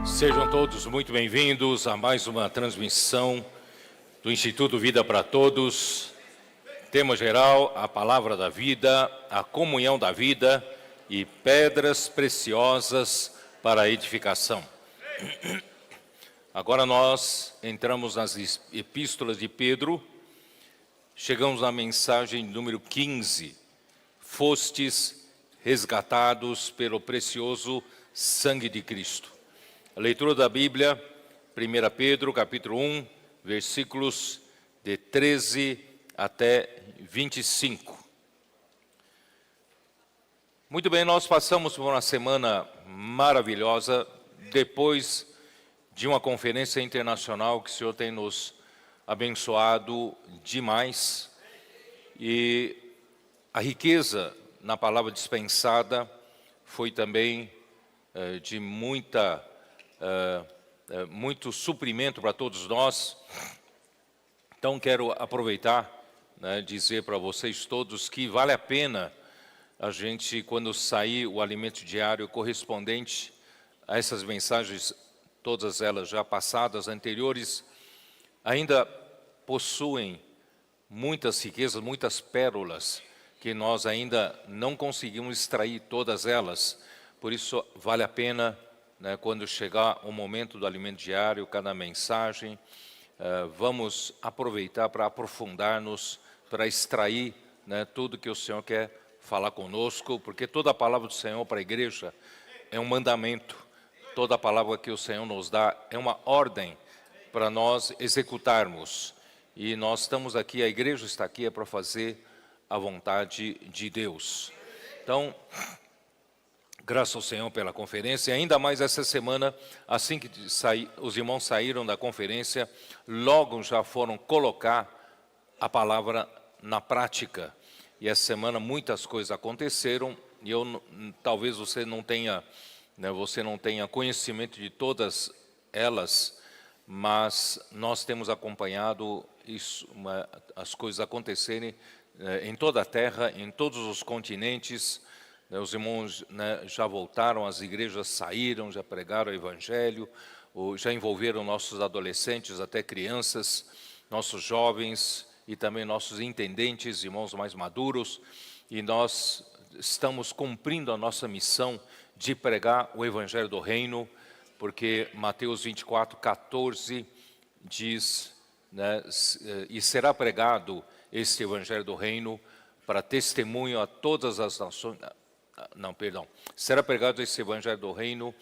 Sejam todos muito bem-vindos a mais uma transmissão do Instituto Vida para Todos. Tema geral, a palavra da vida, a comunhão da vida e pedras preciosas para a edificação. Agora nós entramos nas epístolas de Pedro, chegamos à mensagem número 15. Fostes resgatados pelo precioso sangue de Cristo. A leitura da Bíblia, 1 Pedro, capítulo 1, versículos de 13 até 25. Muito bem, nós passamos por uma semana maravilhosa, depois de uma conferência internacional que o Senhor tem nos abençoado demais. E a riqueza na palavra dispensada foi também de muito suprimento para todos nós. Então quero aproveitar, dizer para vocês todos que vale a pena a gente, quando sair o alimento diário correspondente a essas mensagens, todas elas já passadas, anteriores, ainda possuem muitas riquezas, muitas pérolas, que nós ainda não conseguimos extrair todas elas. Por isso vale a pena, quando chegar o momento do alimento diário, cada mensagem, vamos aproveitar para aprofundar-nos, para extrair tudo que o Senhor quer falar conosco, porque toda a palavra do Senhor para a igreja é um mandamento, toda a palavra que o Senhor nos dá é uma ordem para nós executarmos. E nós estamos aqui, a igreja está aqui, é para fazer a vontade de Deus. Então, graças ao Senhor pela conferência, e ainda mais essa semana, assim que os irmãos saíram da conferência, logo já foram colocar a palavra na prática. E essa semana muitas coisas aconteceram, e talvez você não tenha conhecimento de todas elas, mas nós temos acompanhado isso, as coisas acontecerem em toda a terra, em todos os continentes. Os irmãos já voltaram, as igrejas saíram, já pregaram o Evangelho, já envolveram nossos adolescentes, até crianças, nossos jovens e também nossos intendentes, irmãos mais maduros. E nós estamos cumprindo a nossa missão de pregar o Evangelho do Reino, porque Mateus 24, 14 diz, e será pregado este Evangelho do Reino para testemunho a todas as nações. Será pregado esse Evangelho do Reino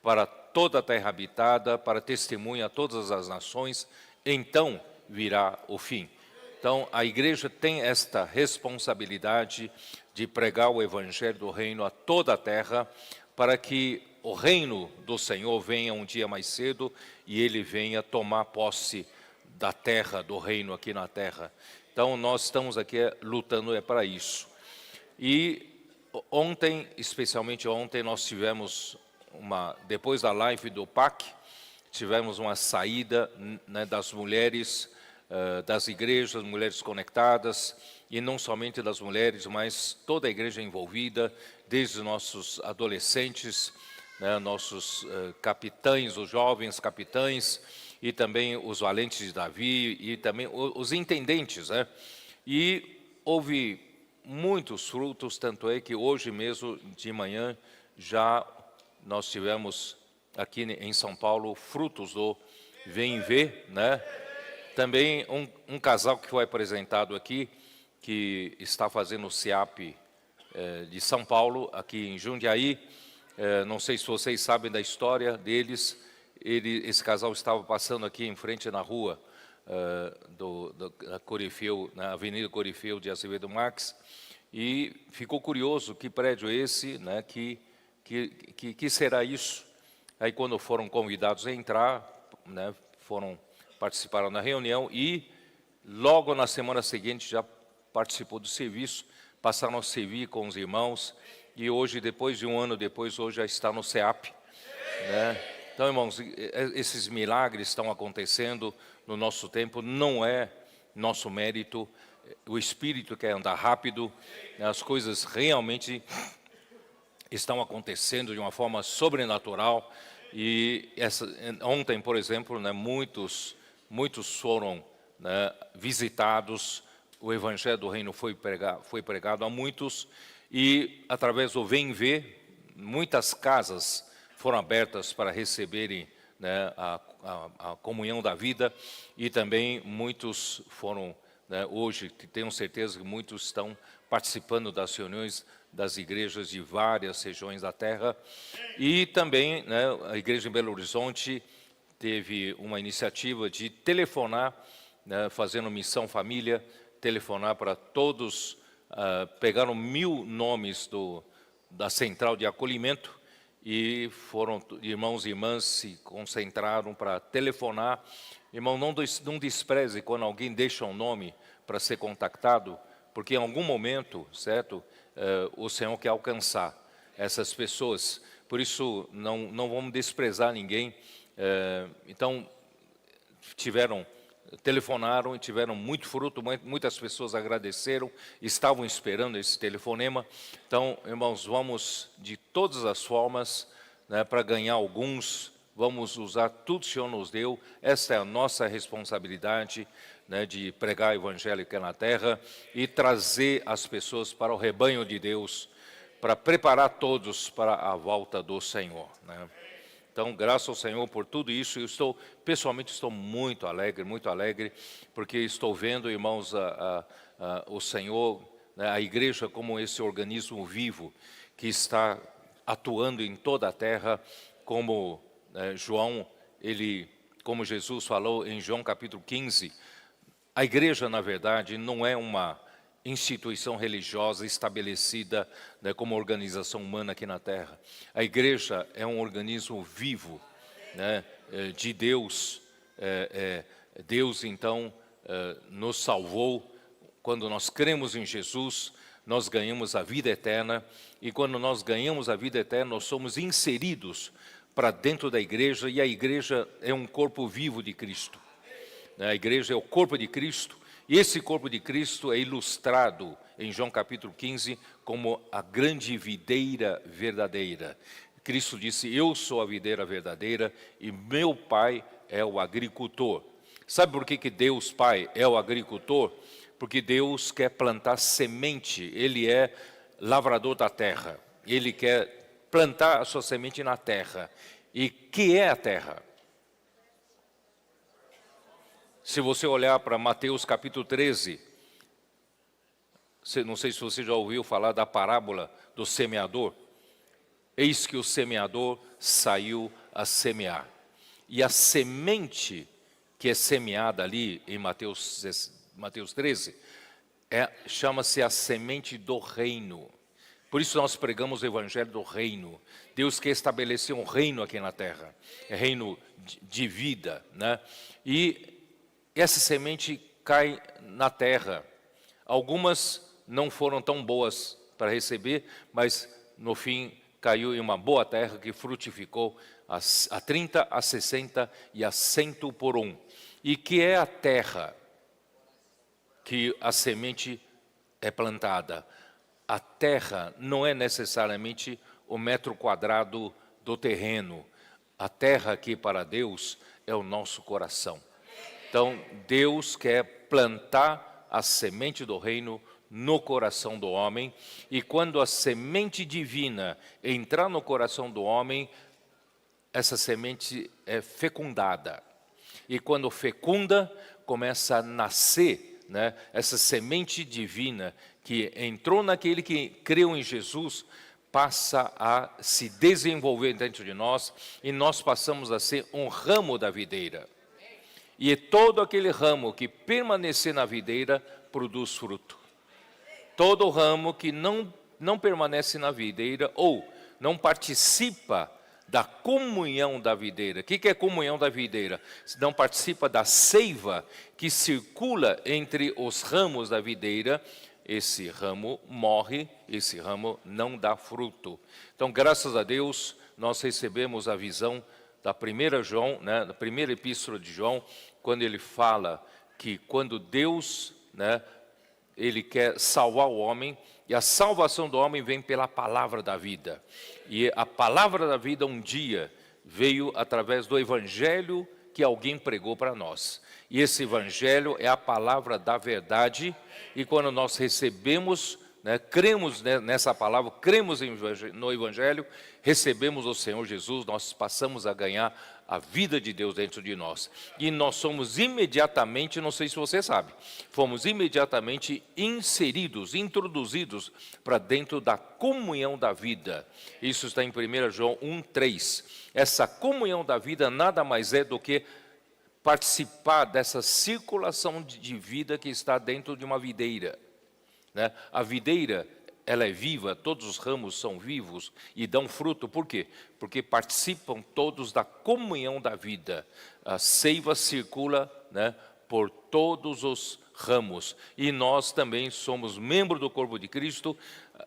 para toda a terra habitada, para testemunho a todas as nações, então virá o fim. Então, a igreja tem esta responsabilidade de pregar o Evangelho do Reino a toda a terra, para que o reino do Senhor venha um dia mais cedo e ele venha tomar posse da terra, do reino aqui na terra. Então, nós estamos aqui lutando para isso. E ontem, especialmente ontem, nós tivemos depois da live do PAC, tivemos uma saída das mulheres, das igrejas, mulheres conectadas, e não somente das mulheres, mas toda a igreja envolvida, desde os nossos adolescentes, nossos capitães, os jovens capitães, e também os valentes de Davi, e também os intendentes. E houve muitos frutos, tanto é que hoje mesmo de manhã já nós tivemos aqui em São Paulo frutos do Vem Ver, Também um casal que foi apresentado aqui, que está fazendo o CIAP de São Paulo, aqui em Jundiaí. Não sei se vocês sabem da história deles. Esse casal estava passando aqui em frente na rua da Corifeu, na Avenida Corifeu de Azevedo Marques, e ficou curioso que prédio é esse, que será isso. Aí quando foram convidados a entrar, participaram da reunião e logo na semana seguinte já participou do serviço, passaram a servir com os irmãos e hoje, depois de um ano depois, hoje já está no CEAP, né? Então, irmãos, esses milagres estão acontecendo no nosso tempo, não é nosso mérito, o Espírito quer andar rápido, as coisas realmente estão acontecendo de uma forma sobrenatural. E ontem, por exemplo, né, muitos foram, né, visitados, o Evangelho do Reino foi pregado a muitos, e através do Vem Ver, muitas casas foram abertas para receberem, né, a comunhão da vida, e também muitos foram, né, hoje, tenho certeza que muitos estão participando das reuniões das igrejas de várias regiões da terra. E também, né, a igreja em Belo Horizonte teve uma iniciativa de telefonar, né, fazendo missão família, telefonar para todos, pegaram 1000 nomes da central de acolhimento, e foram irmãos e irmãs se concentraram para telefonar. Irmão, não despreze quando alguém deixa um nome para ser contactado, porque em algum momento, certo, o Senhor quer alcançar essas pessoas. Por isso, não vamos desprezar ninguém. Então, telefonaram e tiveram muito fruto, muitas pessoas agradeceram, estavam esperando esse telefonema. Então, irmãos, vamos de todas as formas, né, para ganhar alguns, vamos usar tudo que o Senhor nos deu. Essa é a nossa responsabilidade, né, de pregar o Evangelho aqui na terra e trazer as pessoas para o rebanho de Deus, para preparar todos para a volta do Senhor, né? Então, graças ao Senhor por tudo isso. Eu pessoalmente estou muito alegre, porque estou vendo, irmãos, o Senhor, né, a igreja como esse organismo vivo que está atuando em toda a terra, como como Jesus falou em João capítulo 15, a igreja, na verdade, não é uma instituição religiosa estabelecida, né, como organização humana aqui na terra. A igreja é um organismo vivo, né, de Deus. Deus, então, nos salvou. Quando nós cremos em Jesus, nós ganhamos a vida eterna. E quando nós ganhamos a vida eterna, nós somos inseridos para dentro da igreja. E a igreja é um corpo vivo de Cristo. A igreja é o corpo de Cristo. E esse corpo de Cristo é ilustrado em João capítulo 15 como a grande videira verdadeira. Cristo disse: eu sou a videira verdadeira e meu Pai é o agricultor. Sabe por que Deus Pai é o agricultor? Porque Deus quer plantar semente, Ele é lavrador da terra. Ele quer plantar a sua semente na terra. E que é a terra? Se você olhar para Mateus capítulo 13, não sei se você já ouviu falar da parábola do semeador. Eis que o semeador saiu a semear. E a semente que é semeada ali em Mateus 13, chama-se a semente do reino. Por isso nós pregamos o Evangelho do reino. Deus quer estabelecer um reino aqui na terra. É reino de vida, né? E essa semente cai na terra. Algumas não foram tão boas para receber, mas no fim caiu em uma boa terra que frutificou a 30, a 60 e a 100 por um. E que é a terra que a semente é plantada? A terra não é necessariamente o metro quadrado do terreno. A terra aqui para Deus é o nosso coração. Então, Deus quer plantar a semente do reino no coração do homem, e quando a semente divina entrar no coração do homem, essa semente é fecundada. E quando fecunda, começa a nascer, né, essa semente divina que entrou naquele que creu em Jesus, passa a se desenvolver dentro de nós, e nós passamos a ser um ramo da videira. E todo aquele ramo que permanecer na videira produz fruto. Todo ramo que não permanece na videira ou não participa da comunhão da videira. O que é comunhão da videira? Não participa da seiva que circula entre os ramos da videira, esse ramo morre, esse ramo não dá fruto. Então, graças a Deus, nós recebemos a visão da primeira João, né, da primeira epístola de João, quando ele fala que quando Deus, né, ele quer salvar o homem, e a salvação do homem vem pela palavra da vida. E a palavra da vida um dia veio através do evangelho que alguém pregou para nós. E esse evangelho é a palavra da verdade, e quando nós recebemos, né, cremos nessa palavra, cremos no evangelho, recebemos o Senhor Jesus, nós passamos a ganhar a vida de Deus dentro de nós. E nós somos imediatamente, não sei se você sabe, fomos imediatamente inseridos, introduzidos para dentro da comunhão da vida. Isso está em 1 João 1:3. Essa comunhão da vida nada mais é do que participar dessa circulação de vida que está dentro de uma videira, né? A videira, ela é viva, todos os ramos são vivos e dão fruto. Por quê? Porque participam todos da comunhão da vida. A seiva circula, né, por todos os ramos. E nós também somos membros do corpo de Cristo.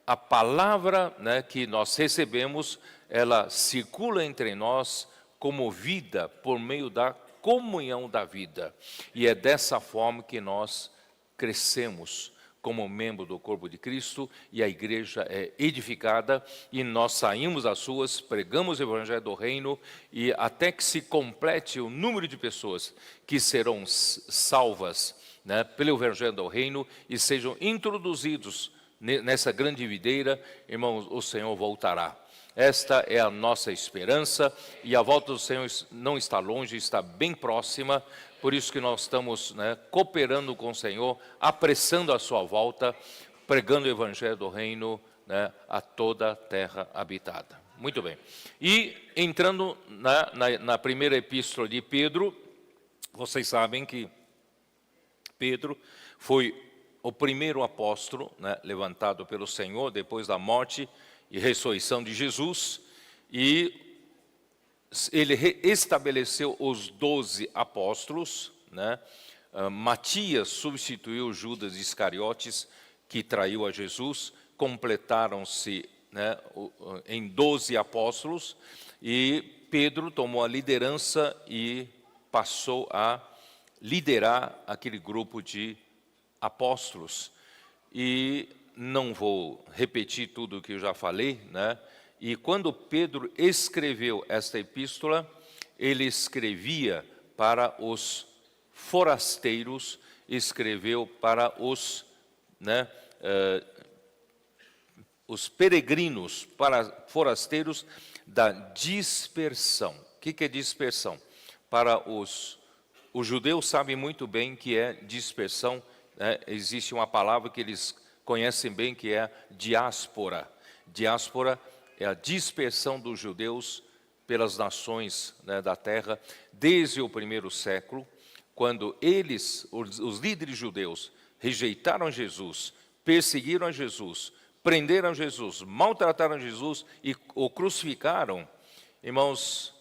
A palavra, né, que nós recebemos, ela circula entre nós como vida por meio da comunhão da vida. E é dessa forma que nós crescemos como membro do corpo de Cristo, e a igreja é edificada, e nós saímos às ruas, pregamos o evangelho do reino, e até que se complete o número de pessoas que serão salvas, né, pelo evangelho do reino, e sejam introduzidos nessa grande videira, irmãos, o Senhor voltará. Esta é a nossa esperança, e a volta do Senhor não está longe, está bem próxima. Por isso que nós estamos, né, cooperando com o Senhor, apressando a sua volta, pregando o evangelho do reino, né, a toda a terra habitada. Muito bem. E entrando na primeira epístola de Pedro, vocês sabem que Pedro foi o primeiro apóstolo, né, levantado pelo Senhor depois da morte e ressurreição de Jesus, e ele estabeleceu os 12 apóstolos, né? Matias substituiu Judas Iscariotes, que traiu a Jesus, completaram-se, né, em 12 apóstolos, e Pedro tomou a liderança e passou a liderar aquele grupo de apóstolos. E não vou repetir tudo o que eu já falei, né? E quando Pedro escreveu esta epístola, ele escrevia para os forasteiros, escreveu para os, né, os peregrinos, para forasteiros da dispersão. O que é dispersão? Para os judeus sabem muito bem que é dispersão, né? Existe uma palavra que eles conhecem bem, que é diáspora. Diáspora é a dispersão dos judeus pelas nações, né, da terra, desde o primeiro século, quando eles, os líderes judeus, rejeitaram Jesus, perseguiram Jesus, prenderam Jesus, maltrataram Jesus e o crucificaram. Irmãos,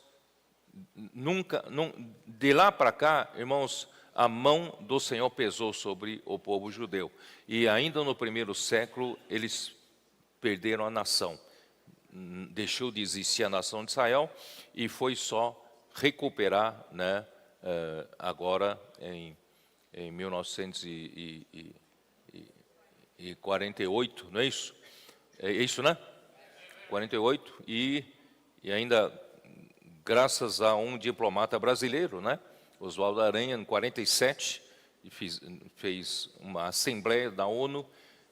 de lá para cá, irmãos, a mão do Senhor pesou sobre o povo judeu. E ainda no primeiro século, eles perderam a nação. Deixou de existir a nação de Israel e foi só recuperar, né, agora em 1948, não é isso? É isso, né? 48, e ainda graças a um diplomata brasileiro, né? Oswaldo Aranha, em 47, fez uma assembleia da ONU,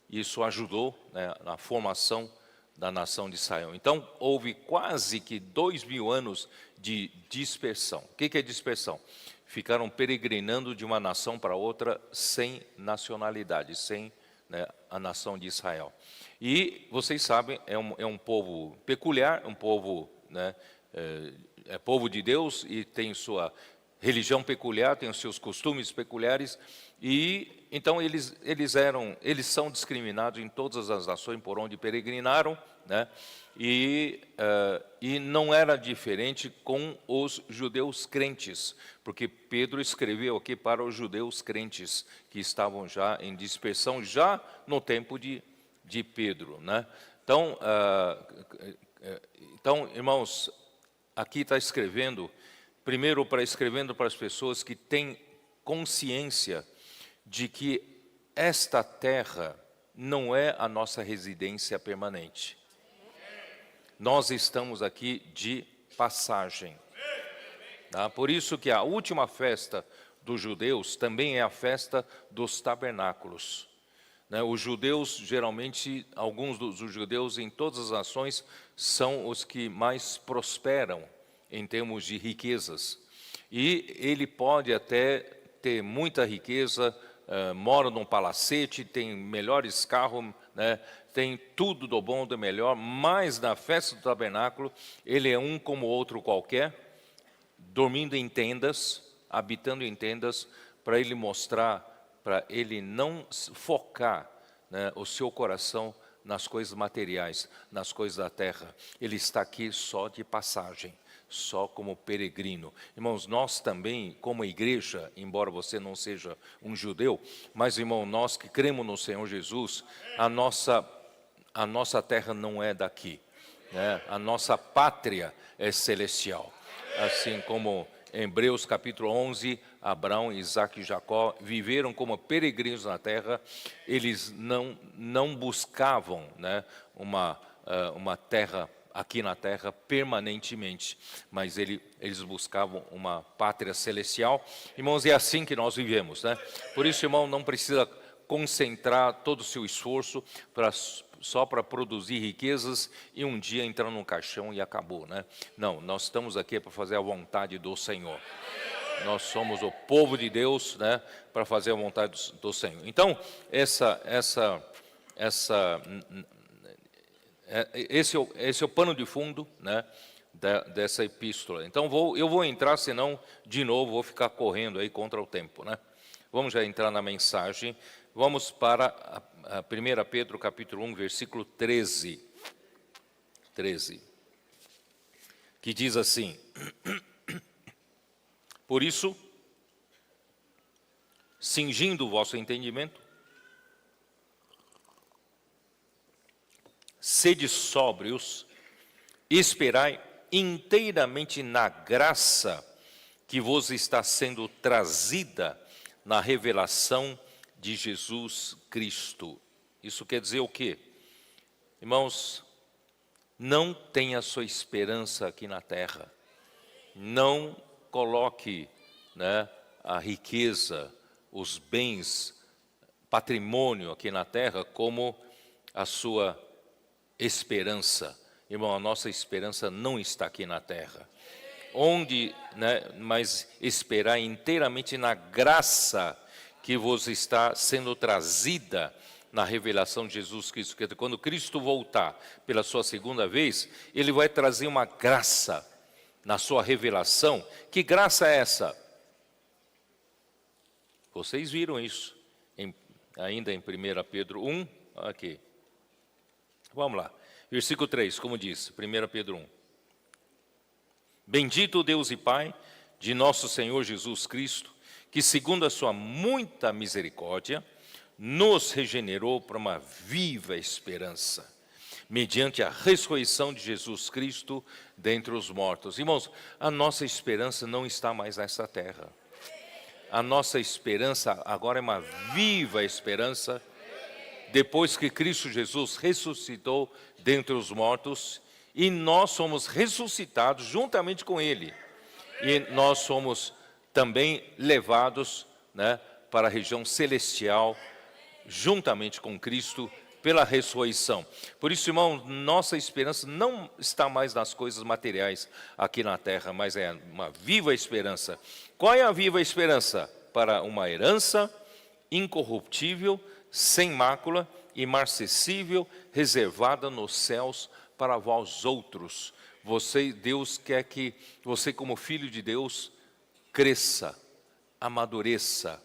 e isso ajudou, né, na formação da nação de Israel. Então, houve quase que 2000 anos de dispersão. O que é dispersão? Ficaram peregrinando de uma nação para outra sem nacionalidade, sem, né, a nação de Israel. E, vocês sabem, é um povo peculiar, um povo, né, é povo de Deus e tem sua religião peculiar, tem os seus costumes peculiares, E então eles são discriminados em todas as nações por onde peregrinaram, né? E não era diferente com os judeus crentes, porque Pedro escreveu aqui para os judeus crentes que estavam já em dispersão, já no tempo de Pedro, né? Então, irmãos, aqui está escrevendo, primeiro escrevendo para as pessoas que têm consciência de que esta terra não é a nossa residência permanente. Nós estamos aqui de passagem. Tá? Por isso que a última festa dos judeus também é a festa dos tabernáculos. Né? Os judeus, geralmente, alguns dos judeus em todas as nações são os que mais prosperam em termos de riquezas. E ele pode até ter muita riqueza, mora num palacete, tem melhores carros, né? Tem tudo do bom, do melhor, mas na festa do tabernáculo, ele é um como outro qualquer, dormindo em tendas, habitando em tendas, para ele mostrar, para ele não focar, né, o seu coração nas coisas materiais, nas coisas da terra. Ele está aqui só de passagem, só como peregrino. Irmãos, nós também, como igreja, embora você não seja um judeu, mas, irmão, nós que cremos no Senhor Jesus, a nossa terra não é daqui, né? A nossa pátria é celestial. Assim como em Hebreus capítulo 11, Abraão, Isaque e Jacó viveram como peregrinos na terra, eles não buscavam, né, uma terra aqui na terra permanentemente, mas eles buscavam uma pátria celestial. Irmãos, é assim que nós vivemos, né? Por isso, irmão, não precisa concentrar todo o seu esforço só para produzir riquezas e um dia entrar num caixão e acabou, né? Não, nós estamos aqui para fazer a vontade do Senhor. Nós somos o povo de Deus, né, para fazer a vontade do Senhor. Então, esse é o pano de fundo, né, dessa epístola. Então, eu vou entrar, senão, de novo, vou ficar correndo aí contra o tempo, né? Vamos já entrar na mensagem. Vamos para a 1 Pedro, capítulo 1, versículo 13. 13. Que diz assim: Por isso, cingindo o vosso entendimento, sede sóbrios, esperai inteiramente na graça que vos está sendo trazida na revelação de Jesus Cristo. Isso quer dizer o quê? Irmãos, não tenha sua esperança aqui na terra. Não coloque, né, a riqueza, os bens, patrimônio aqui na terra como a sua esperança. Irmão, a nossa esperança não está aqui na terra. Mas esperar inteiramente na graça que vos está sendo trazida na revelação de Jesus Cristo. Quando Cristo voltar pela sua segunda vez, Ele vai trazer uma graça na sua revelação. Que graça é essa? Vocês viram isso, ainda em 1 Pedro 1, aqui. Vamos lá, versículo 3, como diz, 1 Pedro 1. Bendito o Deus e Pai de nosso Senhor Jesus Cristo, que segundo a sua muita misericórdia, nos regenerou para uma viva esperança, mediante a ressurreição de Jesus Cristo dentre os mortos. Irmãos, a nossa esperança não está mais nessa terra. A nossa esperança agora é uma viva esperança, depois que Cristo Jesus ressuscitou dentre os mortos, e nós somos ressuscitados juntamente com Ele. E nós somos também levados, né, para a região celestial, juntamente com Cristo, pela ressurreição. Por isso, irmão, nossa esperança não está mais nas coisas materiais aqui na terra, mas é uma viva esperança. Qual é a viva esperança? Para uma herança incorruptível, sem mácula, imarcessível, reservada nos céus para vós outros. Deus quer que você, como filho de Deus, cresça, amadureça.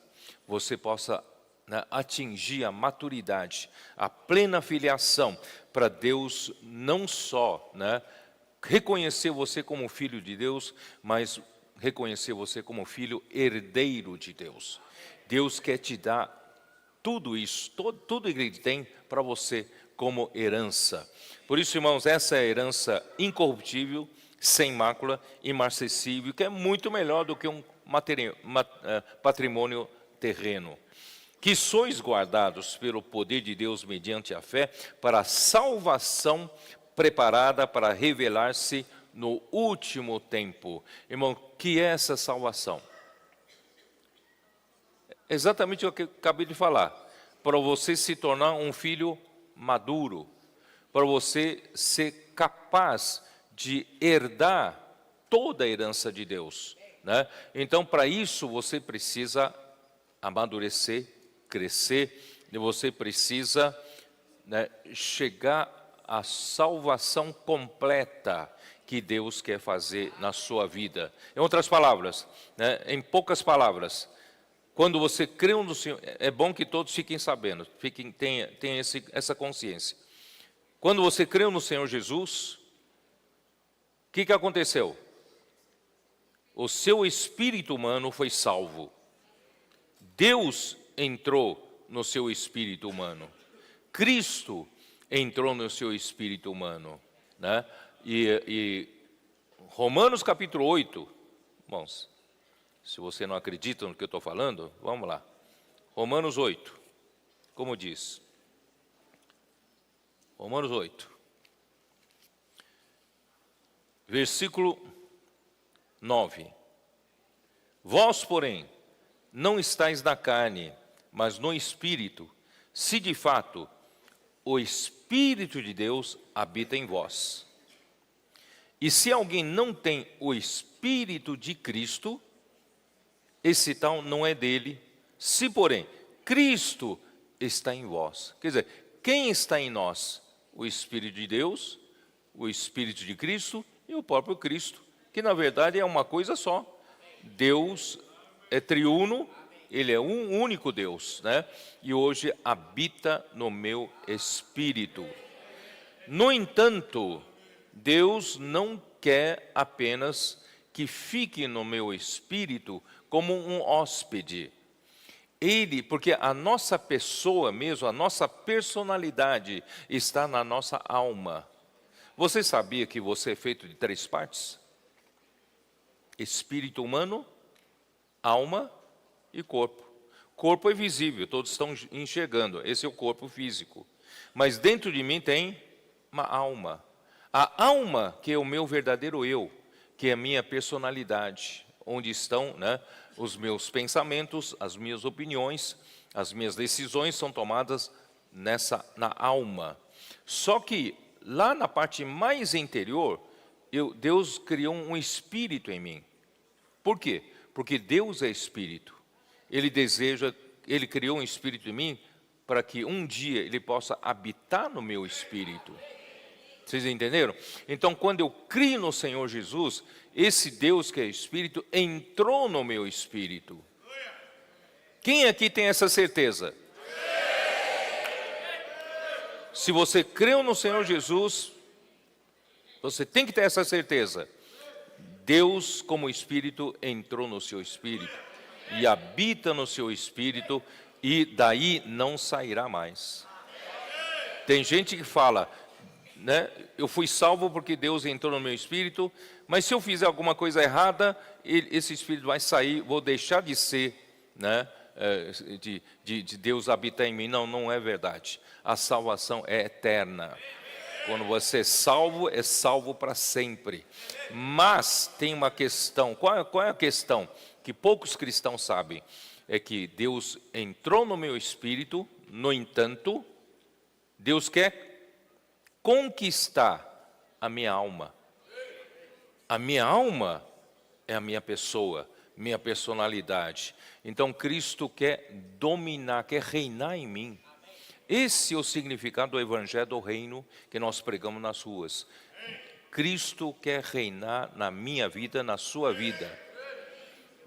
você possa, né, atingir a maturidade, a plena filiação, para Deus não só, né, reconhecer você como filho de Deus, mas reconhecer você como filho herdeiro de Deus. Deus quer te dar tudo isso, tudo que Ele tem para você como herança. Por isso, irmãos, essa é a herança incorruptível, sem mácula, imarcessível, que é muito melhor do que um patrimônio terreno. Que sois guardados pelo poder de Deus mediante a fé, para a salvação preparada para revelar-se no último tempo. Irmão, que é essa salvação? Exatamente o que eu acabei de falar. Para você se tornar um filho maduro, para você ser capaz de herdar toda a herança de Deus, né? Então, para isso, você precisa amadurecer, crescer, e você precisa, né, chegar à salvação completa que Deus quer fazer na sua vida. Em outras palavras, né, em poucas palavras, quando você crê no Senhor, é bom que todos fiquem sabendo, tenham essa consciência. Quando você creu no Senhor Jesus, o que aconteceu? O seu espírito humano foi salvo. Deus entrou no seu espírito humano. Cristo entrou no seu espírito humano, né? E Romanos capítulo 8, irmãos, se você não acredita no que eu estou falando, vamos lá. Romanos 8, como diz? Romanos 8, versículo 9. Vós, porém, não estáis na carne, mas no Espírito, se de fato o Espírito de Deus habita em vós. E se alguém não tem o Espírito de Cristo, esse tal não é dele. Se, porém, Cristo está em vós. Quer dizer, quem está em nós? O Espírito de Deus, o Espírito de Cristo e o próprio Cristo, que na verdade é uma coisa só. Deus é triuno, Ele é um único Deus, né? E hoje habita no meu espírito. No entanto, Deus não quer apenas que fique no meu espírito como um hóspede. Porque a nossa pessoa mesmo, a nossa personalidade está na nossa alma. Você sabia que você é feito de 3 partes? Espírito humano, alma e corpo. Corpo é visível, todos estão enxergando, esse é o corpo físico. Mas dentro de mim tem uma alma. A alma, que é o meu verdadeiro eu, que é a minha personalidade, onde estão, né, os meus pensamentos, as minhas opiniões, as minhas decisões são tomadas na alma. Só que lá na parte mais interior, Deus criou um espírito em mim. Por quê? Porque Deus é espírito. Ele criou um espírito em mim para que um dia Ele possa habitar no meu espírito. Vocês entenderam? Então, quando eu crio no Senhor Jesus, esse Deus que é espírito entrou no meu espírito. Quem aqui tem essa certeza? Se você creu no Senhor Jesus, você tem que ter essa certeza. Deus, como espírito, entrou no seu espírito e habita no seu espírito, e daí não sairá mais. Tem gente que fala, né, eu fui salvo porque Deus entrou no meu espírito, mas se eu fizer alguma coisa errada, esse espírito vai sair, vou deixar de ser, né, de Deus habitar em mim. Não, não é verdade. A salvação é eterna. Quando você é salvo para sempre. Mas tem uma questão. Qual é a questão? Que poucos cristãos sabem. É que Deus entrou no meu espírito, no entanto, Deus quer conquistar a minha alma. A minha alma é a minha pessoa, minha personalidade. Então Cristo quer dominar, quer reinar em mim. Esse é o significado do Evangelho do Reino que nós pregamos nas ruas. Cristo quer reinar na minha vida, na sua vida,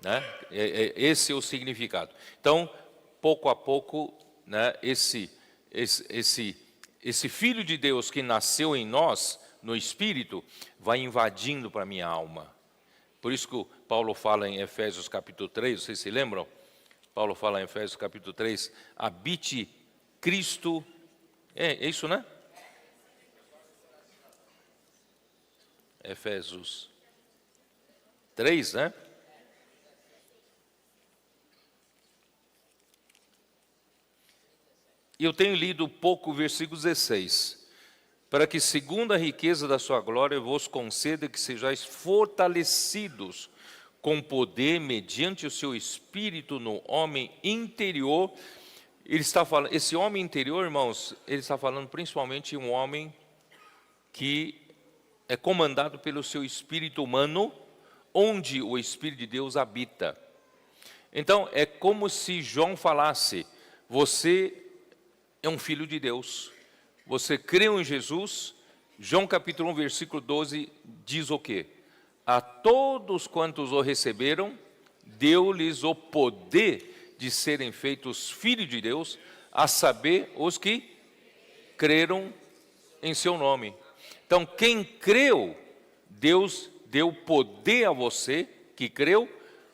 né? Esse é o significado. Então, pouco a pouco, né, esse Filho de Deus que nasceu em nós, no Espírito, vai invadindo para a minha alma. Por isso que Paulo fala em Efésios capítulo 3, vocês se lembram? Paulo fala em Efésios capítulo 3, habite Cristo, é isso, né? Efésios 3, né? E eu tenho lido pouco o versículo 16. Para que, segundo a riqueza da sua glória, vos conceda que sejais fortalecidos com poder mediante o seu Espírito no homem interior. Ele está falando, esse homem interior, irmãos, ele está falando principalmente um homem que é comandado pelo seu espírito humano, onde o Espírito de Deus habita. Então, é como se João falasse, você é um filho de Deus, você creu em Jesus. João capítulo 1, versículo 12, diz o quê? A todos quantos o receberam, deu-lhes o poder de serem feitos filhos de Deus, a saber, os que creram em seu nome. Então, quem creu, Deus deu poder a você, que creu,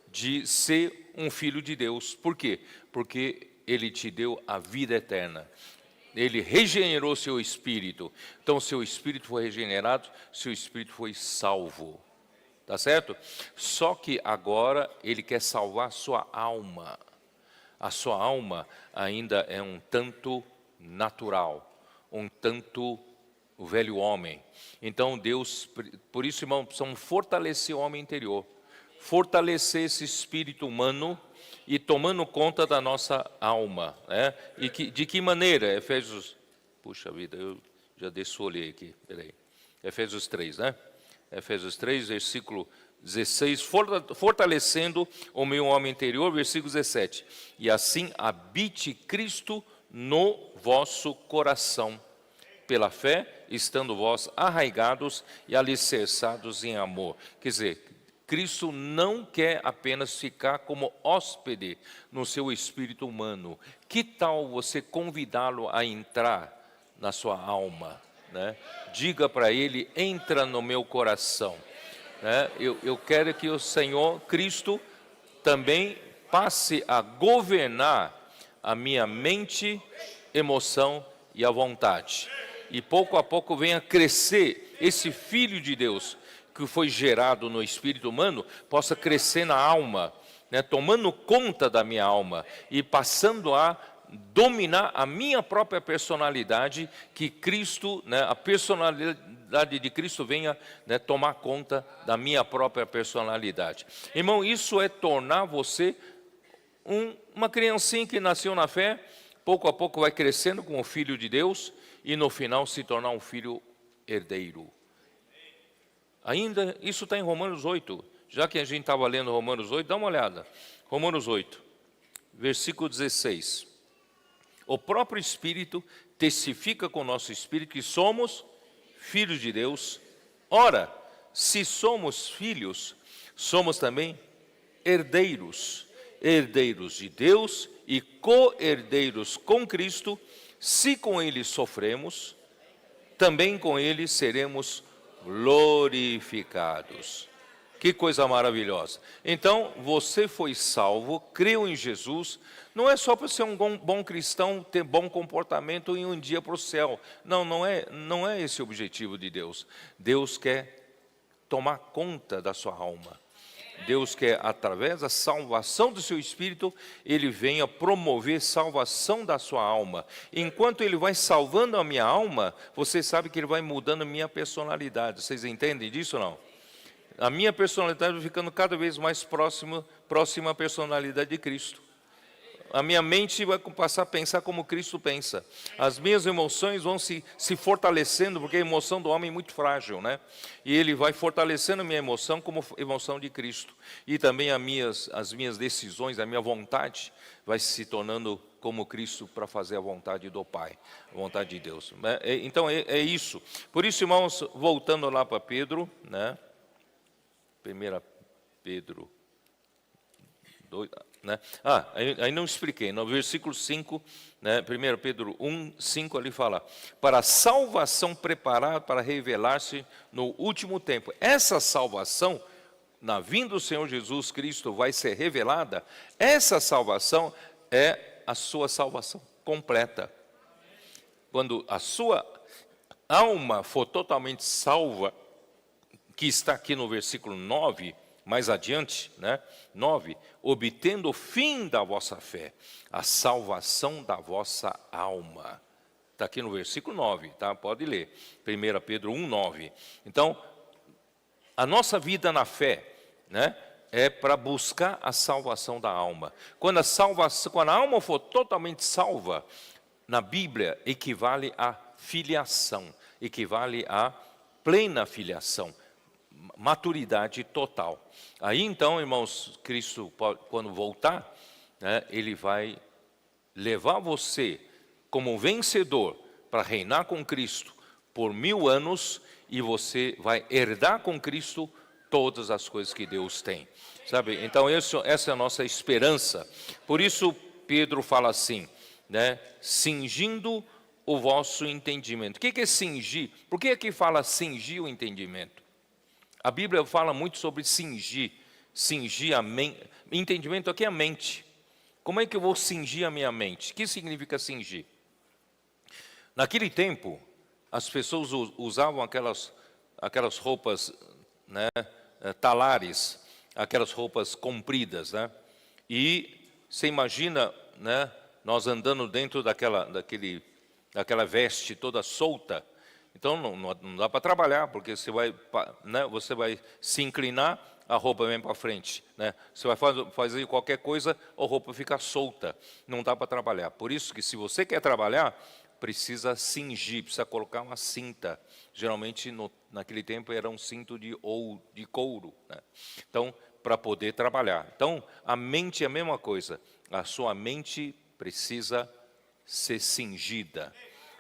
de ser um filho de Deus. Por quê? Porque Ele te deu a vida eterna. Ele regenerou seu espírito. Então, seu espírito foi regenerado, seu espírito foi salvo. Tá certo? Só que agora Ele quer salvar a sua alma. A sua alma ainda é um tanto natural, um tanto o velho homem. Então Deus, por isso, irmão, precisamos fortalecer o homem interior, fortalecer esse espírito humano e tomando conta da nossa alma, né? E de que maneira? Efésios, puxa vida, eu já desfolhei aqui, peraí. Efésios 3, né? Efésios 3, versículo 16, fortalecendo o meu homem interior, versículo 17. E assim habite Cristo no vosso coração, pela fé, estando vós arraigados e alicerçados em amor. Quer dizer, Cristo não quer apenas ficar como hóspede no seu espírito humano. Que tal você convidá-lo a entrar na sua alma, né? Diga para ele, entra no meu coração, né? Eu quero que o Senhor Cristo também passe a governar a minha mente, emoção e a vontade. E pouco a pouco venha crescer esse Filho de Deus, que foi gerado no espírito humano, possa crescer na alma, né, tomando conta da minha alma e passando a dominar a minha própria personalidade, que Cristo, né, a personalidade de Cristo venha, né, tomar conta da minha própria personalidade. Irmão, isso é tornar você uma criancinha que nasceu na fé, pouco a pouco vai crescendo como filho de Deus e no final se tornar um filho herdeiro. Ainda, isso está em Romanos 8, já que a gente estava lendo Romanos 8, dá uma olhada. Romanos 8, versículo 16. O próprio Espírito testifica com o nosso Espírito que somos filhos de Deus. Ora, se somos filhos, somos também herdeiros, herdeiros de Deus e co-herdeiros com Cristo. Se com Ele sofremos, também com Ele seremos glorificados. Que coisa maravilhosa. Então, você foi salvo, creu em Jesus, não é só para ser um bom cristão, ter bom comportamento e um dia para o céu. Não é esse o objetivo de Deus. Deus quer tomar conta da sua alma. Deus quer, através da salvação do seu espírito, Ele venha promover salvação da sua alma. Enquanto Ele vai salvando a minha alma, você sabe que Ele vai mudando a minha personalidade. Vocês entendem disso ou não? A minha personalidade vai ficando cada vez mais próxima à personalidade de Cristo. A minha mente vai passar a pensar como Cristo pensa. As minhas emoções vão se fortalecendo, porque a emoção do homem é muito frágil, né? E Ele vai fortalecendo a minha emoção como emoção de Cristo. E também as minhas decisões, a minha vontade, vai se tornando como Cristo para fazer a vontade do Pai, a vontade de Deus. Então é isso. Por isso, irmãos, voltando lá para Pedro, né? 1 Pedro 2, né? Aí não expliquei. No versículo 5, né, 1 Pedro 1, 5, ali fala: para a salvação preparada para revelar-se no último tempo. Essa salvação, na vinda do Senhor Jesus Cristo, vai ser revelada. Essa salvação é a sua salvação completa. Quando a sua alma for totalmente salva, que está aqui no versículo 9, mais adiante, né? 9, obtendo o fim da vossa fé, a salvação da vossa alma. Está aqui no versículo 9, tá? Pode ler. 1 Pedro 1, 9. Então, a nossa vida na fé, né, é para buscar a salvação da alma. Quando a alma for totalmente salva, na Bíblia equivale a filiação, equivale a plena filiação, maturidade total. Aí então, irmãos, Cristo, quando voltar, né, Ele vai levar você como vencedor para reinar com Cristo por 1000 anos, e você vai herdar com Cristo todas as coisas que Deus tem, sabe? Então essa é a nossa esperança. Por isso Pedro fala assim, né, cingindo o vosso entendimento. O que é cingir? Por que aqui fala cingir o entendimento? A Bíblia fala muito sobre cingir a mente. Entendimento aqui é a mente. Como é que eu vou cingir a minha mente? O que significa cingir? Naquele tempo, as pessoas usavam aquelas roupas, né, talares, aquelas roupas compridas, né? E você imagina, né, nós andando dentro daquela veste toda solta. Então não dá para trabalhar, porque você vai se inclinar, a roupa vem para frente, né? Você vai fazer qualquer coisa, a roupa fica solta, não dá para trabalhar. Por isso que se você quer trabalhar, precisa cingir, precisa colocar uma cinta. Geralmente naquele tempo era um cinto de couro, né? Então, para poder trabalhar. Então, a mente é a mesma coisa. A sua mente precisa ser cingida.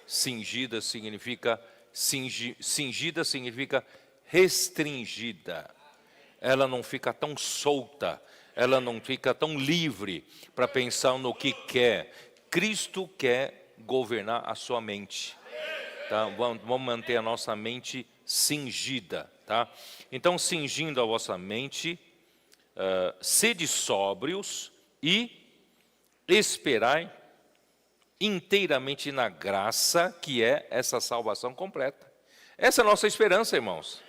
Cingida significa restringida. Ela não fica tão solta, ela não fica tão livre para pensar no que quer. Cristo quer governar a sua mente, tá? Vamos manter a nossa mente cingida, tá? Então, cingindo a vossa mente, sede sóbrios e esperai inteiramente na graça, que é essa salvação completa. Essa é a nossa esperança, irmãos.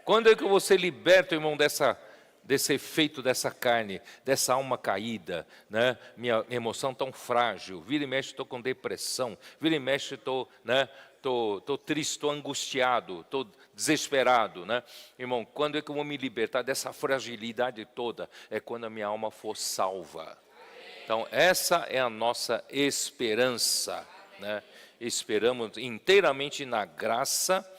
Quando é que você liberta, irmão, desse efeito dessa carne, dessa alma caída, né? Minha emoção tão frágil, vira e mexe estou com depressão, vira e mexe estou, né, tô triste, estou angustiado, estou desesperado, né? Irmão, quando é que eu vou me libertar dessa fragilidade toda? É quando a minha alma for salva. Então, essa é a nossa esperança, né? Esperamos inteiramente na graça,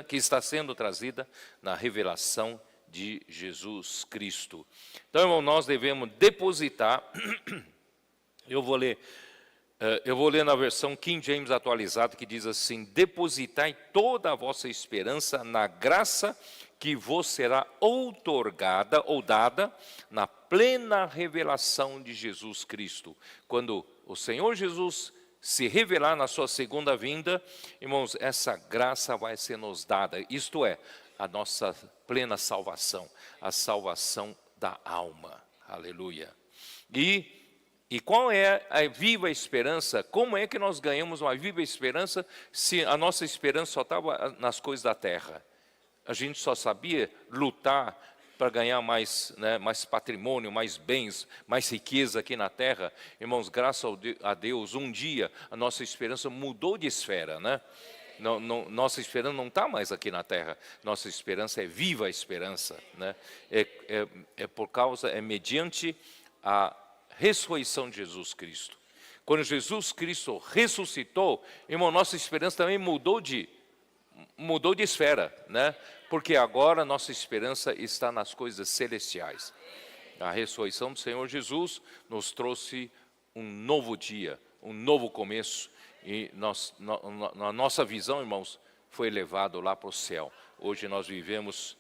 que está sendo trazida na revelação de Jesus Cristo. Então, irmão, nós devemos depositar. Eu vou ler na versão King James atualizada, que diz assim: depositai toda a vossa esperança na graça que vos será outorgada ou dada na plena revelação de Jesus Cristo. Quando o Senhor Jesus se revelar na sua segunda vinda, irmãos, essa graça vai ser nos dada, isto é, a nossa plena salvação, a salvação da alma. Aleluia. E qual é a viva esperança? Como é que nós ganhamos uma viva esperança se a nossa esperança só estava nas coisas da terra? A gente só sabia lutar para ganhar mais, né, mais patrimônio, mais bens, mais riqueza aqui na terra. Irmãos, graças a Deus, um dia a nossa esperança mudou de esfera, né? Nossa esperança não está mais aqui na terra. Nossa esperança é viva esperança, né? É mediante a ressurreição de Jesus Cristo. Quando Jesus Cristo ressuscitou, irmão, nossa esperança também mudou de esfera, né? Porque agora nossa esperança está nas coisas celestiais. A ressurreição do Senhor Jesus nos trouxe um novo dia, um novo começo, e na nossa visão, irmãos, foi elevado lá para o céu. Hoje nós vivemos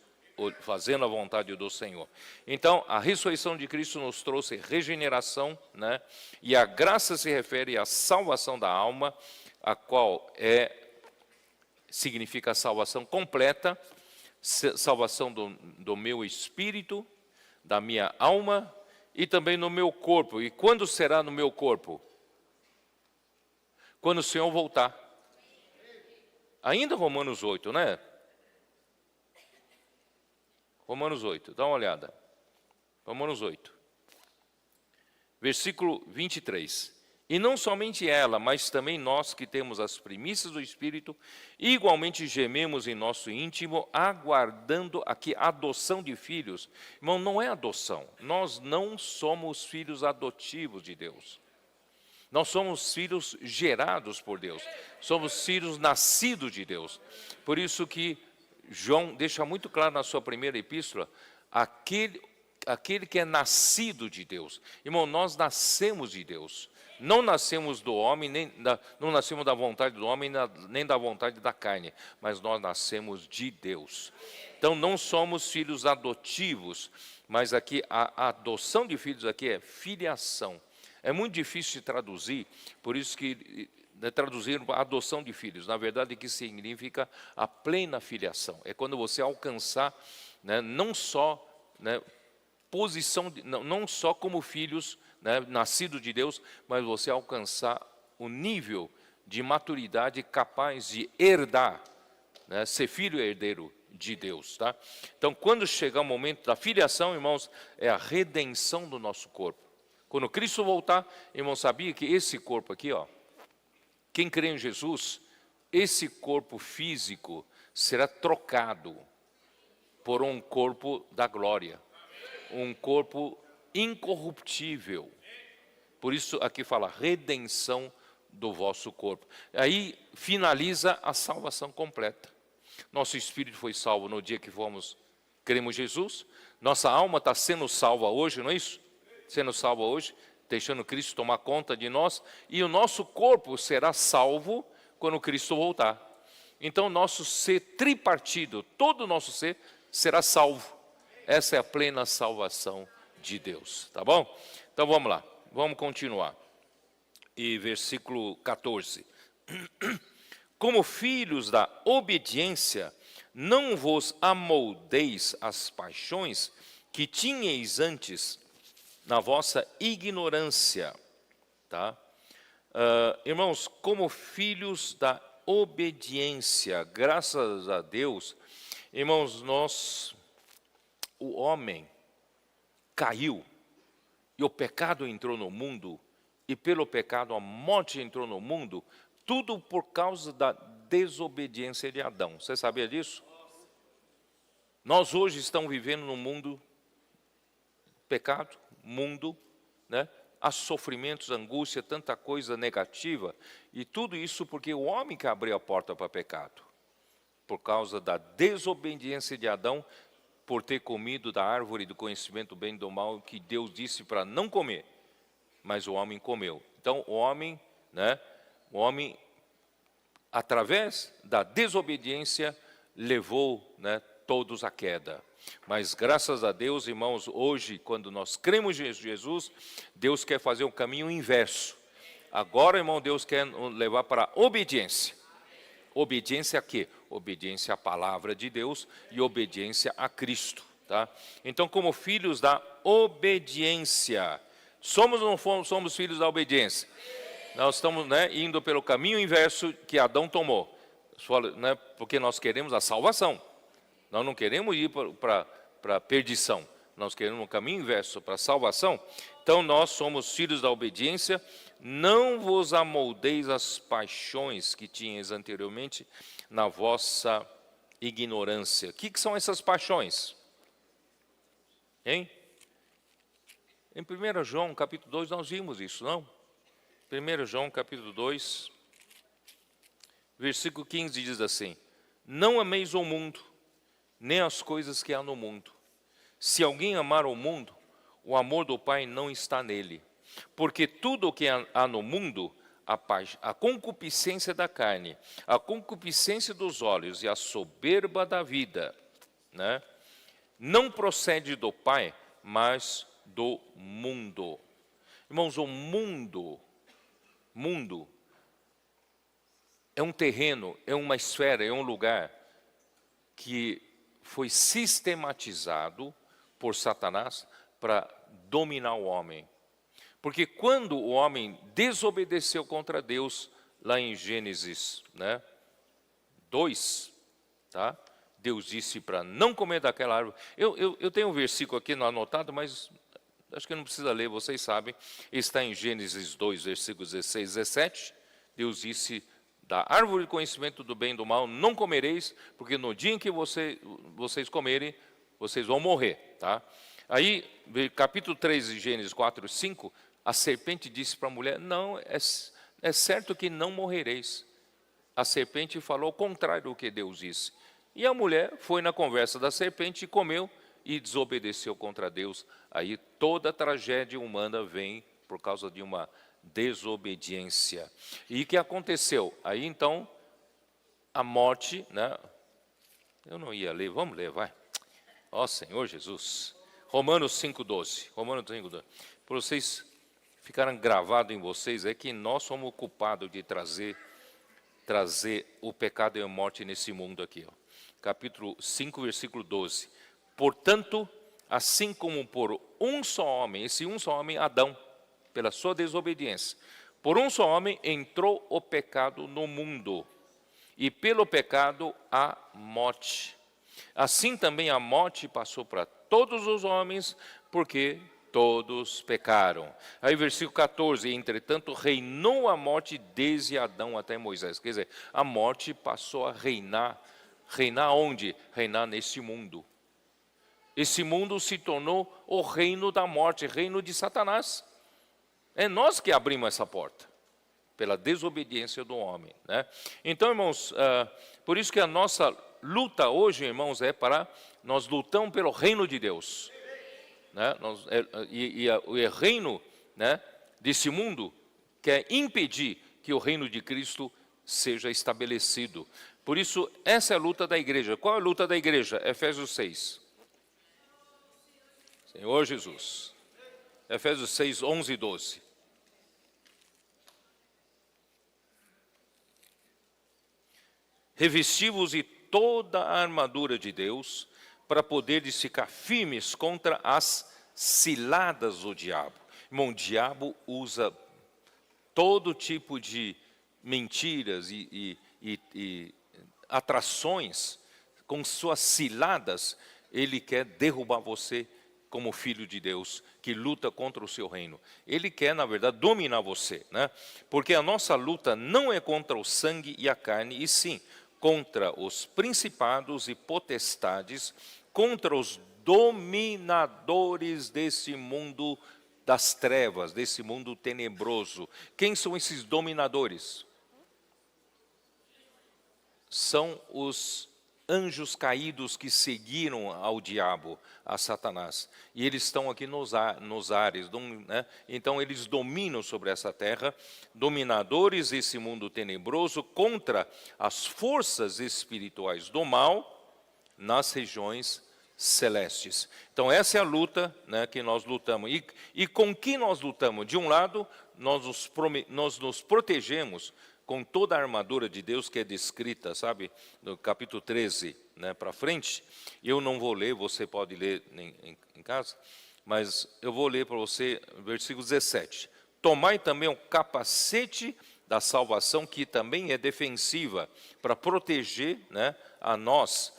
fazendo a vontade do Senhor. Então, a ressurreição de Cristo nos trouxe regeneração, né? E a graça se refere à salvação da alma, a qual significa a salvação completa, salvação do meu espírito, da minha alma e também no meu corpo. E quando será no meu corpo? Quando o Senhor voltar. Ainda Romanos 8, né? Romanos 8, dá uma olhada. Romanos 8. Versículo 23. E não somente ela, mas também nós que temos as primícias do Espírito, igualmente gememos em nosso íntimo, aguardando aqui a adoção de filhos. Irmão, não é adoção. Nós não somos filhos adotivos de Deus. Nós somos filhos gerados por Deus. Somos filhos nascidos de Deus. Por isso que João deixa muito claro na sua primeira epístola, aquele que é nascido de Deus. Irmão, nós nascemos de Deus. Não nascemos do homem, não nascemos da vontade do homem, nem da vontade da carne, mas nós nascemos de Deus. Então, não somos filhos adotivos, mas aqui a adoção de filhos aqui é filiação. É muito difícil de traduzir, por isso que traduzir a adoção de filhos, na verdade, que significa a plena filiação. É quando você alcançar, né, não só, né, posição, não só como filhos, né, nascido de Deus, mas você alcançar o nível de maturidade capaz de herdar, né, ser filho herdeiro de Deus, tá? Então, quando chegar o momento da filiação, irmãos, é a redenção do nosso corpo. Quando Cristo voltar, irmão, sabia que esse corpo aqui, ó, quem crê em Jesus, esse corpo físico será trocado por um corpo da glória, um corpo incorruptível. Por isso aqui fala redenção do vosso corpo. Aí finaliza a salvação completa. Nosso espírito foi salvo no dia que cremos em Jesus. Nossa alma está sendo salva hoje, não é isso? Sendo salva hoje, deixando Cristo tomar conta de nós. E o nosso corpo será salvo quando Cristo voltar. Então nosso ser tripartido, todo o nosso ser será salvo. Essa é a plena salvação de Deus, tá bom? Então vamos lá, vamos continuar. E versículo 14. Como filhos da obediência, não vos amoldeis às paixões que tinhais antes na vossa ignorância, tá? Irmãos, como filhos da obediência, graças a Deus, irmãos, o homem caiu, e o pecado entrou no mundo, e pelo pecado a morte entrou no mundo, tudo por causa da desobediência de Adão. Você sabia disso? Nós hoje estamos vivendo num mundo pecado, né? Há sofrimentos, angústia, tanta coisa negativa, e tudo isso porque o homem que abriu a porta para o pecado, por causa da desobediência de Adão, por ter comido da árvore do conhecimento do bem e do mal, que Deus disse para não comer, mas o homem comeu. Então o homem, né, através da desobediência, levou, né, todos à queda. Mas graças a Deus, irmãos, hoje, quando nós cremos em Jesus, Deus quer fazer o caminho inverso. Agora, irmão, Deus quer levar para a obediência. Obediência a quê? Obediência à palavra de Deus e obediência a Cristo, tá? Então, como filhos da obediência, somos ou não somos filhos da obediência? Nós estamos, né, indo pelo caminho inverso que Adão tomou, né, porque nós queremos a salvação. Nós não queremos ir para a perdição, nós queremos um caminho inverso para a salvação. Então nós somos filhos da obediência. Não vos amoldeis às paixões que tinhas anteriormente na vossa ignorância. O que são essas paixões? Hein? Em 1 João capítulo 2 nós vimos isso, não? 1 João capítulo 2, versículo 15 diz assim: não ameis o mundo, nem as coisas que há no mundo. Se alguém amar o mundo, o amor do Pai não está nele. Porque tudo o que há no mundo, a concupiscência da carne, a concupiscência dos olhos e a soberba da vida, né, não procede do Pai, mas do mundo. Irmãos, o mundo é um terreno, é uma esfera, é um lugar que foi sistematizado por Satanás para dominar o homem. Porque quando o homem desobedeceu contra Deus, lá em Gênesis 2, tá? Deus disse para não comer daquela árvore. Eu tenho um versículo aqui anotado, mas acho que não precisa ler, vocês sabem. Está em Gênesis 2, versículos 16 e 17. Deus disse, da árvore do conhecimento do bem e do mal não comereis, porque no dia em que vocês comerem, vocês vão morrer. Tá? Aí, capítulo 3 de Gênesis 4 e 5, a serpente disse para a mulher, não, é certo que não morrereis. A serpente falou o contrário do que Deus disse. E a mulher foi na conversa da serpente e comeu e desobedeceu contra Deus. Aí toda a tragédia humana vem por causa de uma desobediência. E o que aconteceu? Aí então, a morte, eu não ia ler, vamos ler, vai. Ó Senhor Jesus. Romanos 5,12. Romanos 5,12. Para vocês ficarem gravados em vocês, é que nós somos culpados de trazer o pecado e a morte nesse mundo aqui. Ó. Capítulo 5, versículo 12. Portanto, assim como por um só homem, esse um só homem, Adão, pela sua desobediência, por um só homem entrou o pecado no mundo, e pelo pecado a morte. Assim também a morte passou para todos os homens, porque todos pecaram. Aí versículo 14, entretanto reinou a morte desde Adão até Moisés. Quer dizer, a morte passou a reinar. Reinar onde? Reinar nesse mundo. Esse mundo se tornou o reino da morte, reino de Satanás. É nós que abrimos essa porta, pela desobediência do homem. Então, irmãos, por isso que a nossa luta hoje, irmãos, nós lutamos pelo reino de Deus. O reino desse mundo quer impedir que o reino de Cristo seja estabelecido. Por isso, essa é a luta da igreja. Qual é a luta da igreja? Efésios 6. Senhor Jesus. Efésios 6, 11 e 12. Revesti-vos de toda a armadura de Deus, para poderes ficar firmes contra as ciladas do diabo. Irmão, o diabo usa todo tipo de mentiras e atrações, com suas ciladas, ele quer derrubar você como filho de Deus, que luta contra o seu reino. Ele quer, na verdade, dominar você, Porque a nossa luta não é contra o sangue e a carne, e sim contra os principados e potestades, contra os dominadores desse mundo das trevas, desse mundo tenebroso. Quem são esses dominadores? São os anjos caídos que seguiram ao diabo, a Satanás. E eles estão aqui nos ares. Então, eles dominam sobre essa terra, dominadores desse mundo tenebroso, contra as forças espirituais do mal nas regiões celestes. Então, essa é a luta que nós lutamos. E com que nós lutamos? De um lado, nós nos protegemos com toda a armadura de Deus que é descrita, sabe, no capítulo 13, para frente. Eu não vou ler, você pode ler em casa, mas eu vou ler para você, versículo 17. Tomai também o capacete da salvação, que também é defensiva, para proteger a nós,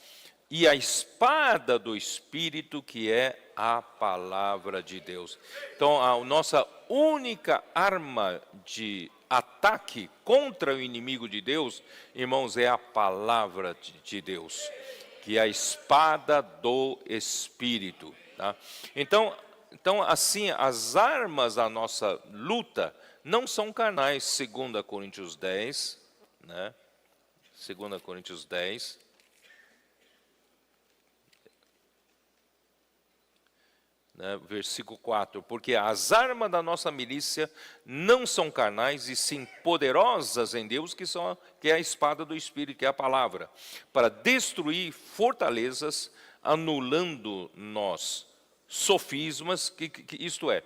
e a espada do Espírito, que é a palavra de Deus. Então, a nossa única arma de ataque contra o inimigo de Deus, irmãos, é a palavra de Deus, que é a espada do Espírito. Tá? Então, assim, as armas da nossa luta não são carnais, 2 Coríntios 10, 2 Coríntios 10, versículo 4, porque as armas da nossa milícia não são carnais, e sim poderosas em Deus, que é a espada do Espírito, que é a palavra, para destruir fortalezas, anulando nós sofismas, isto é,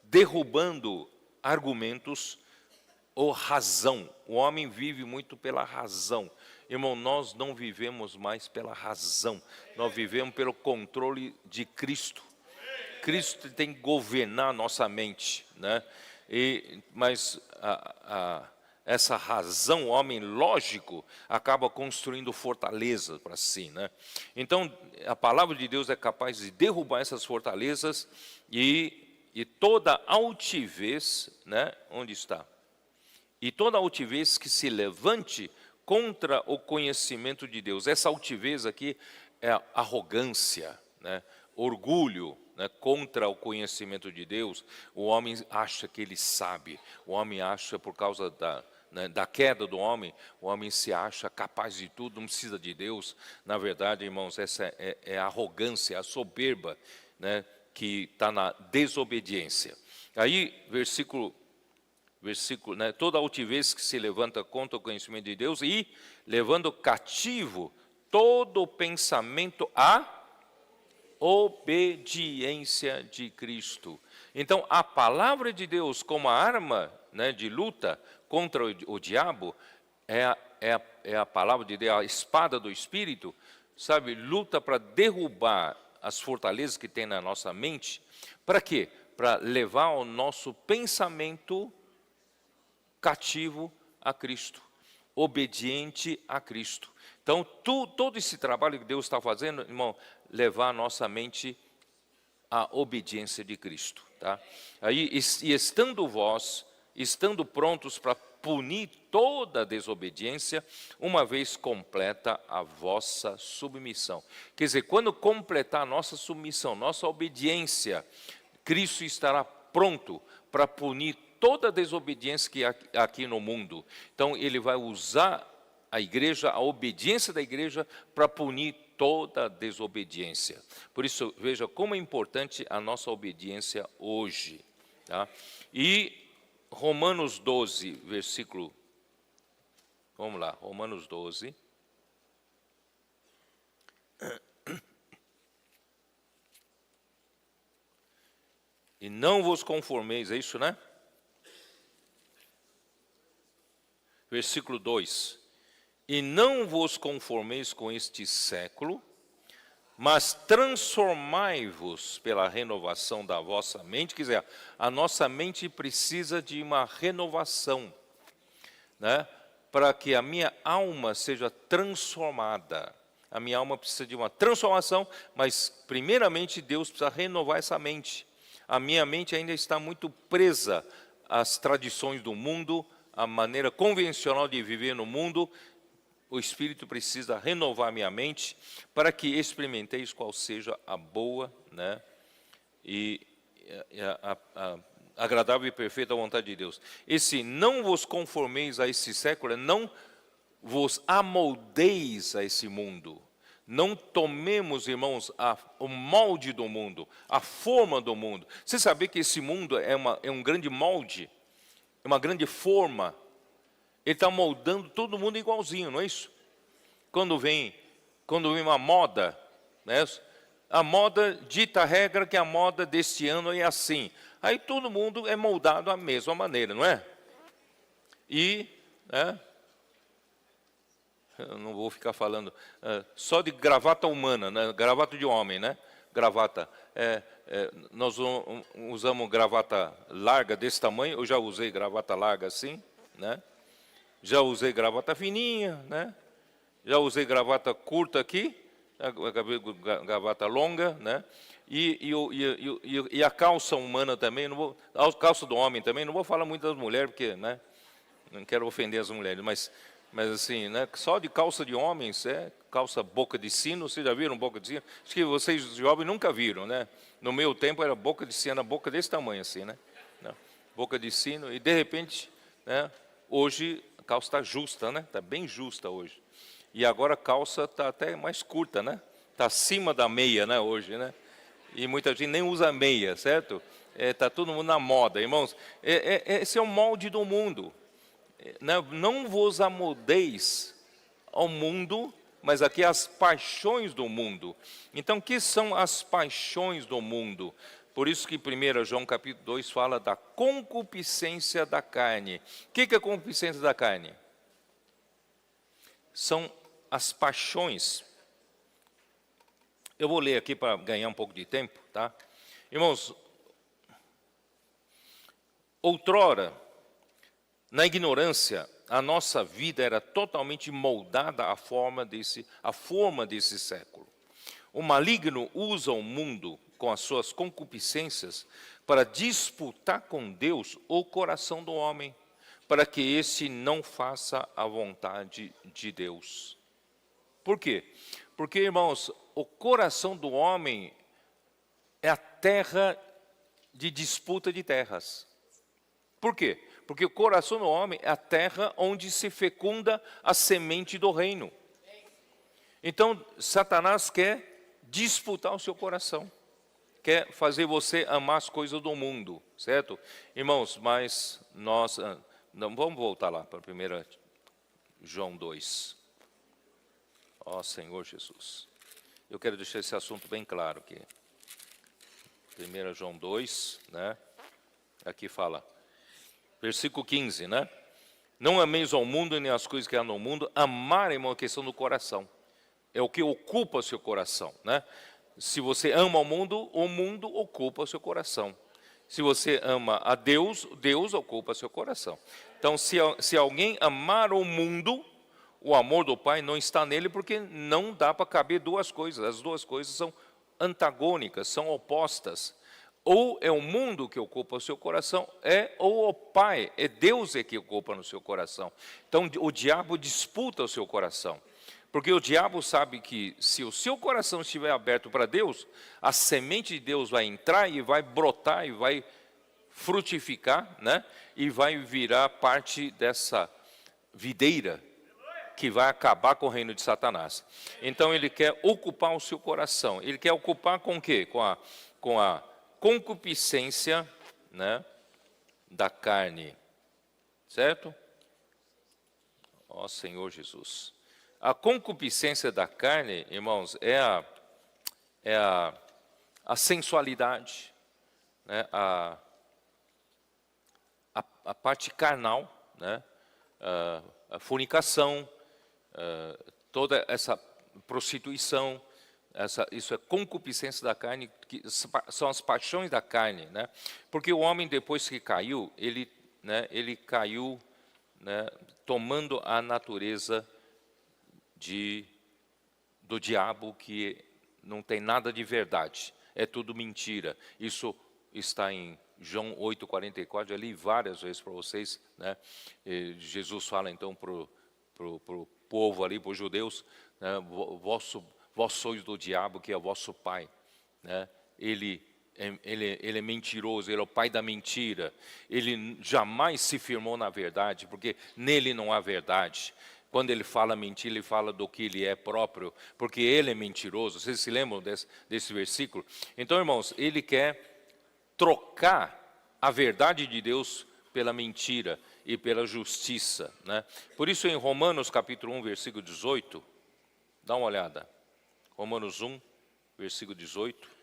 derrubando argumentos ou razão. O homem vive muito pela razão. Irmão, nós não vivemos mais pela razão, nós vivemos pelo controle de Cristo. Cristo tem que governar a nossa mente, né? Mas essa razão, o homem lógico, acaba construindo fortalezas para si, né? Então, a palavra de Deus é capaz de derrubar essas fortalezas e toda altivez, né? Onde está? E toda altivez que se levante contra o conhecimento de Deus. Essa altivez aqui é arrogância, né? Orgulho, né? Contra o conhecimento de Deus. O homem acha que ele sabe. O homem acha, por causa da queda do homem, o homem se acha capaz de tudo, não precisa de Deus. Na verdade, irmãos, essa é a arrogância, a soberba, né? Que está na desobediência. Aí, versículo, né? Toda altivez que se levanta contra o conhecimento de Deus e levando cativo todo pensamento à obediência de Cristo. Então, a palavra de Deus como a arma, né, de luta contra o diabo é a palavra de Deus, a espada do Espírito, sabe? Luta para derrubar as fortalezas que tem na nossa mente. Para quê? Para levar o nosso pensamento cativo a Cristo, obediente a Cristo. Então, todo esse trabalho que Deus está fazendo, irmão, levar a nossa mente à obediência de Cristo, tá? Aí, e estando prontos para punir toda a desobediência, uma vez completa a vossa submissão. Quer dizer, quando completar a nossa submissão, nossa obediência, Cristo estará pronto para punir toda a desobediência que há aqui no mundo. Então, ele vai usar a igreja, a obediência da igreja, para punir toda a desobediência. Por isso, veja como é importante a nossa obediência hoje, tá? E Romanos 12, versículo... Vamos lá, Romanos 12. E não vos conformeis, é isso, né? Versículo 2. E não vos conformeis com este século, mas transformai-vos pela renovação da vossa mente. Quer dizer, a nossa mente precisa de uma renovação, né? Para que a minha alma seja transformada. A minha alma precisa de uma transformação, mas primeiramente Deus precisa renovar essa mente. A minha mente ainda está muito presa às tradições do mundo, à maneira convencional de viver no mundo. O Espírito precisa renovar minha mente para que experimenteis qual seja a boa, né, e a agradável e perfeita vontade de Deus. Esse não vos conformeis a esse século, não vos amoldeis a esse mundo. Não tomemos, irmãos, o molde do mundo, a forma do mundo. Você sabia que esse mundo é um grande molde, é uma grande forma. Ele está moldando todo mundo igualzinho, não é isso? Quando vem uma moda, né? A moda dita a regra que a moda deste ano é assim. Aí todo mundo é moldado da mesma maneira, não é? E, né? Eu não vou ficar falando só de gravata humana, né? Gravata de homem, né? Gravata. Nós usamos gravata larga desse tamanho. Eu já usei gravata larga assim, né? Já usei gravata fininha, né? Já usei gravata curta aqui, gravata longa, né? E a calça humana também, a calça do homem também, não vou falar muito das mulheres, porque, né, não quero ofender as mulheres, mas assim, né, só de calça de homens, calça boca de sino. Vocês já viram boca de sino? Acho que vocês jovens nunca viram, né? No meu tempo era boca de sino, boca desse tamanho assim, né? Boca de sino, e de repente, né, hoje a calça está justa, né? Está bem justa hoje. E agora a calça está até mais curta, né? Está acima da meia, né, hoje, né? E muita gente nem usa meia, certo? Está todo mundo na moda, irmãos. Esse é o molde do mundo. Não vos amoldeis ao mundo, mas aqui as paixões do mundo. Então, o que são as paixões do mundo? Por isso que 1 João capítulo 2 fala da concupiscência da carne. O que é a concupiscência da carne? São as paixões. Eu vou ler aqui para ganhar um pouco de tempo, tá? Irmãos, outrora, na ignorância, a nossa vida era totalmente moldada à forma desse século. O maligno usa o mundo com as suas concupiscências para disputar com Deus o coração do homem, para que esse não faça a vontade de Deus. Por quê? Porque, irmãos, o coração do homem é a terra de disputa de terras. Por quê? Porque o coração do homem é a terra onde se fecunda a semente do reino. Então, Satanás quer disputar o seu coração. Quer fazer você amar as coisas do mundo, certo? Irmãos, mas nós... Não, vamos voltar lá para 1 João 2. Ó Senhor Jesus. Eu quero deixar esse assunto bem claro aqui. 1 João 2, né? Aqui fala, versículo 15, né? Não ameis ao mundo nem as coisas que há no mundo. Amar é uma questão do coração. É o que ocupa o seu coração, né? Se você ama o mundo ocupa o seu coração. Se você ama a Deus, Deus ocupa o seu coração. Então, se alguém amar o mundo, o amor do Pai não está nele, porque não dá para caber duas coisas. As duas coisas são antagônicas, são opostas. Ou é o mundo que ocupa o seu coração, ou o Pai, é Deus que ocupa no seu coração. Então, o diabo disputa o seu coração. Porque o diabo sabe que se o seu coração estiver aberto para Deus, a semente de Deus vai entrar e vai brotar e vai frutificar, né? E vai virar parte dessa videira que vai acabar com o reino de Satanás. Então ele quer ocupar o seu coração. Ele quer ocupar com o quê? Com a concupiscência, né, da carne. Certo? Ó Senhor Jesus. A concupiscência da carne, irmãos, é a sensualidade, né? A parte carnal, né? A fornicação, toda essa prostituição, isso é concupiscência da carne, que são as paixões da carne, né? Porque o homem, depois que caiu, ele caiu, né, tomando a natureza do diabo, que não tem nada de verdade, é tudo mentira. Isso está em João 8,44, eu li várias vezes para vocês, né? Jesus fala então para o povo ali, para os judeus, né? Vós sois do diabo, que é o vosso pai, né? Ele é mentiroso, ele é o pai da mentira, ele jamais se firmou na verdade, porque nele não há verdade. Quando ele fala mentira, ele fala do que ele é próprio, porque ele é mentiroso. Vocês se lembram desse versículo? Então, irmãos, ele quer trocar a verdade de Deus pela mentira e pela justiça, né? Por isso, em Romanos capítulo 1, versículo 18, dá uma olhada. Romanos 1, versículo 18.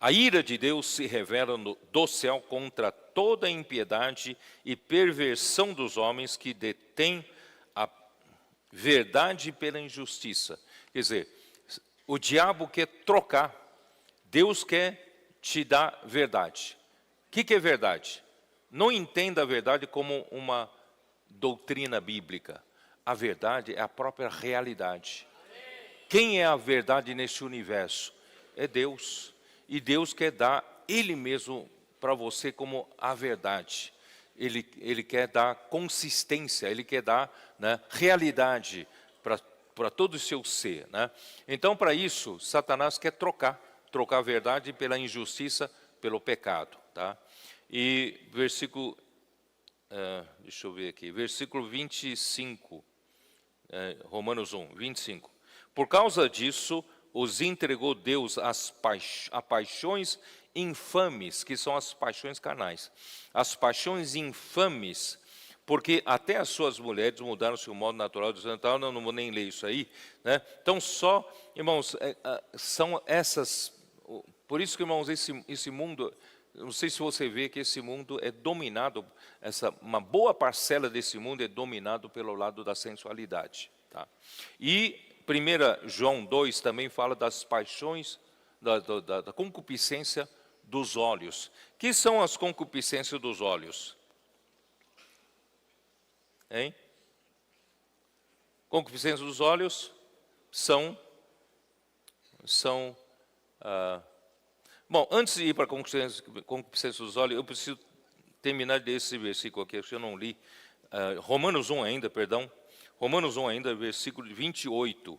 A ira de Deus se revela do céu contra toda a impiedade e perversão dos homens que detêm a verdade pela injustiça. Quer dizer, o diabo quer trocar, Deus quer te dar verdade. O que é verdade? Não entenda a verdade como uma doutrina bíblica. A verdade é a própria realidade. Quem é a verdade nesse universo? É Deus. E Deus quer dar Ele mesmo para você como a verdade. Ele quer dar consistência, Ele quer dar, né, realidade para todo o seu ser, né? Então, para isso, Satanás quer trocar a verdade pela injustiça, pelo pecado, tá? E versículo, deixa eu ver aqui, versículo 25, Romanos 1, 25. Por causa disso, os entregou Deus a paixões infames, que são as paixões carnais. As paixões infames, porque até as suas mulheres mudaram seu modo natural de sentar. Não vou nem ler isso aí, né? Então, só, irmãos, são essas... Por isso que, irmãos, esse mundo... Não sei se você vê que esse mundo é dominado, uma boa parcela desse mundo é dominado pelo lado da sensualidade. Tá? E 1 João 2 também fala das paixões, da concupiscência dos olhos. Que são as concupiscências dos olhos? Hein? Concupiscência dos olhos são bom, antes de ir para a concupiscência dos olhos, eu preciso terminar desse versículo aqui, que eu não li. Romanos 1 ainda, perdão. Romanos 1 ainda, versículo 28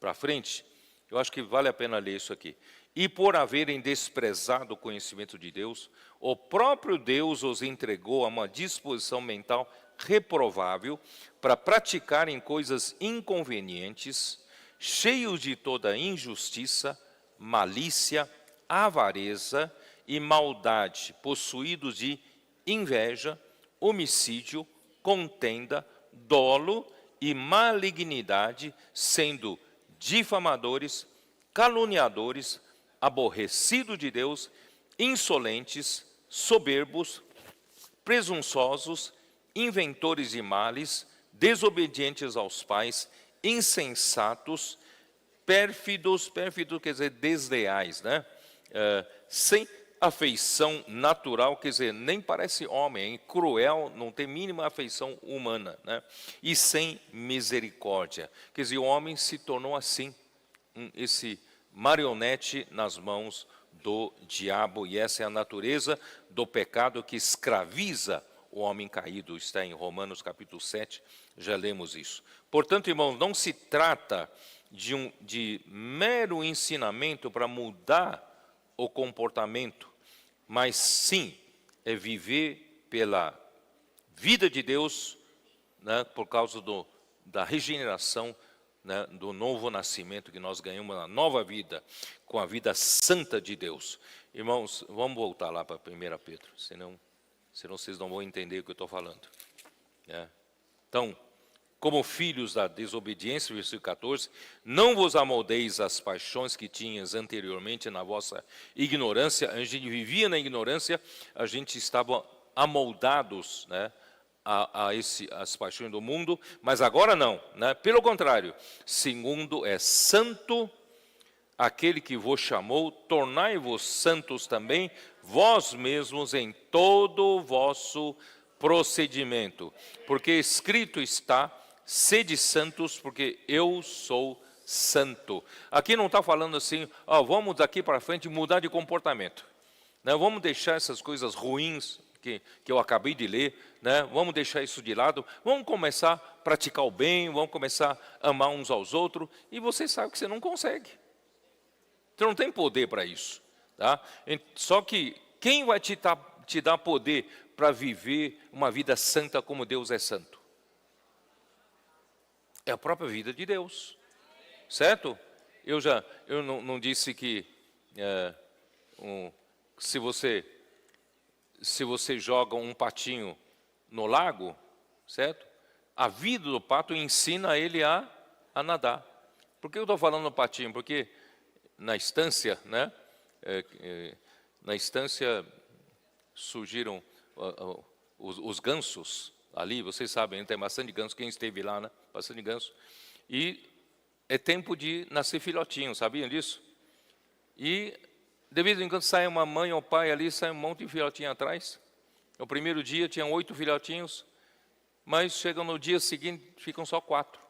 para frente. Eu acho que vale a pena ler isso aqui. E por haverem desprezado o conhecimento de Deus, o próprio Deus os entregou a uma disposição mental reprovável para praticarem coisas inconvenientes, cheios de toda injustiça, malícia, avareza e maldade, possuídos de inveja, homicídio, contenda, dolo e malignidade, sendo difamadores, caluniadores, aborrecidos de Deus, insolentes, soberbos, presunçosos, inventores de males, desobedientes aos pais, insensatos, pérfidos quer dizer desleais, né? Sem afeição natural, quer dizer, nem parece homem, cruel, não tem mínima afeição humana, né? E sem misericórdia, quer dizer, o homem se tornou assim, esse marionete nas mãos do diabo, e essa é a natureza do pecado que escraviza o homem caído, está em Romanos capítulo 7, já lemos isso. Portanto, irmãos, não se trata de mero ensinamento para mudar o comportamento, mas sim é viver pela vida de Deus, né, por causa da regeneração, né, do novo nascimento que nós ganhamos, uma nova vida, com a vida santa de Deus. Irmãos, vamos voltar lá para 1 Pedro, senão vocês não vão entender o que eu estou falando. Então, como filhos da desobediência, versículo 14, não vos amoldeis às paixões que tinhas anteriormente na vossa ignorância. A gente vivia na ignorância, a gente estava amoldados, né, às paixões do mundo, mas agora não, né? Pelo contrário, segundo é santo aquele que vos chamou, tornai-vos santos também, vós mesmos em todo o vosso procedimento, porque escrito está: sede santos, porque eu sou santo. Aqui não está falando assim, vamos daqui para frente mudar de comportamento, né? Vamos deixar essas coisas ruins que eu acabei de ler, né? Vamos deixar isso de lado, vamos começar a praticar o bem, vamos começar a amar uns aos outros, e você sabe que você não consegue. Você não tem poder para isso, tá? Só que quem vai te dar poder para viver uma vida santa como Deus é santo? É a própria vida de Deus, certo? Eu não disse que se você joga um patinho no lago, certo? A vida do pato ensina ele a nadar. Por que eu estou falando do patinho? Porque na estância, né? Na estância surgiram os gansos ali, vocês sabem, tem bastante ganso, quem esteve lá, né? Bastante ganso. E é tempo de nascer filhotinho, sabiam disso? E de vez em quando sai uma mãe ou pai ali, sai um monte de filhotinho atrás. No primeiro dia tinham 8 filhotinhos, mas chegam no dia seguinte, ficam só 4.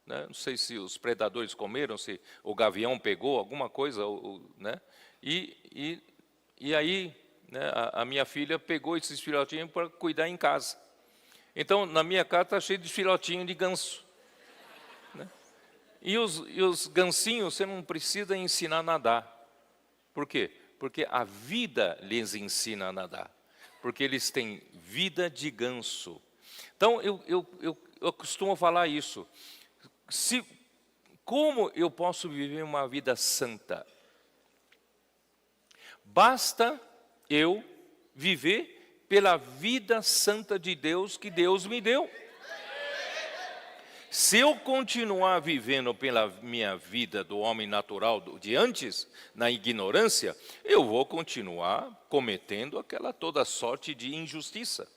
Né? Não sei se os predadores comeram, se o gavião pegou alguma coisa, né? E aí, né, a minha filha pegou esses filhotinhos para cuidar em casa. Então, na minha casa está cheio de filhotinho de ganso, né? E os gansinhos, você não precisa ensinar a nadar. Por quê? Porque a vida lhes ensina a nadar. Porque eles têm vida de ganso. Então, eu costumo falar isso. Como eu posso viver uma vida santa? Basta eu viver pela vida santa de Deus que Deus me deu. Se eu continuar vivendo pela minha vida do homem natural de antes, na ignorância, eu vou continuar cometendo aquela toda sorte de injustiça.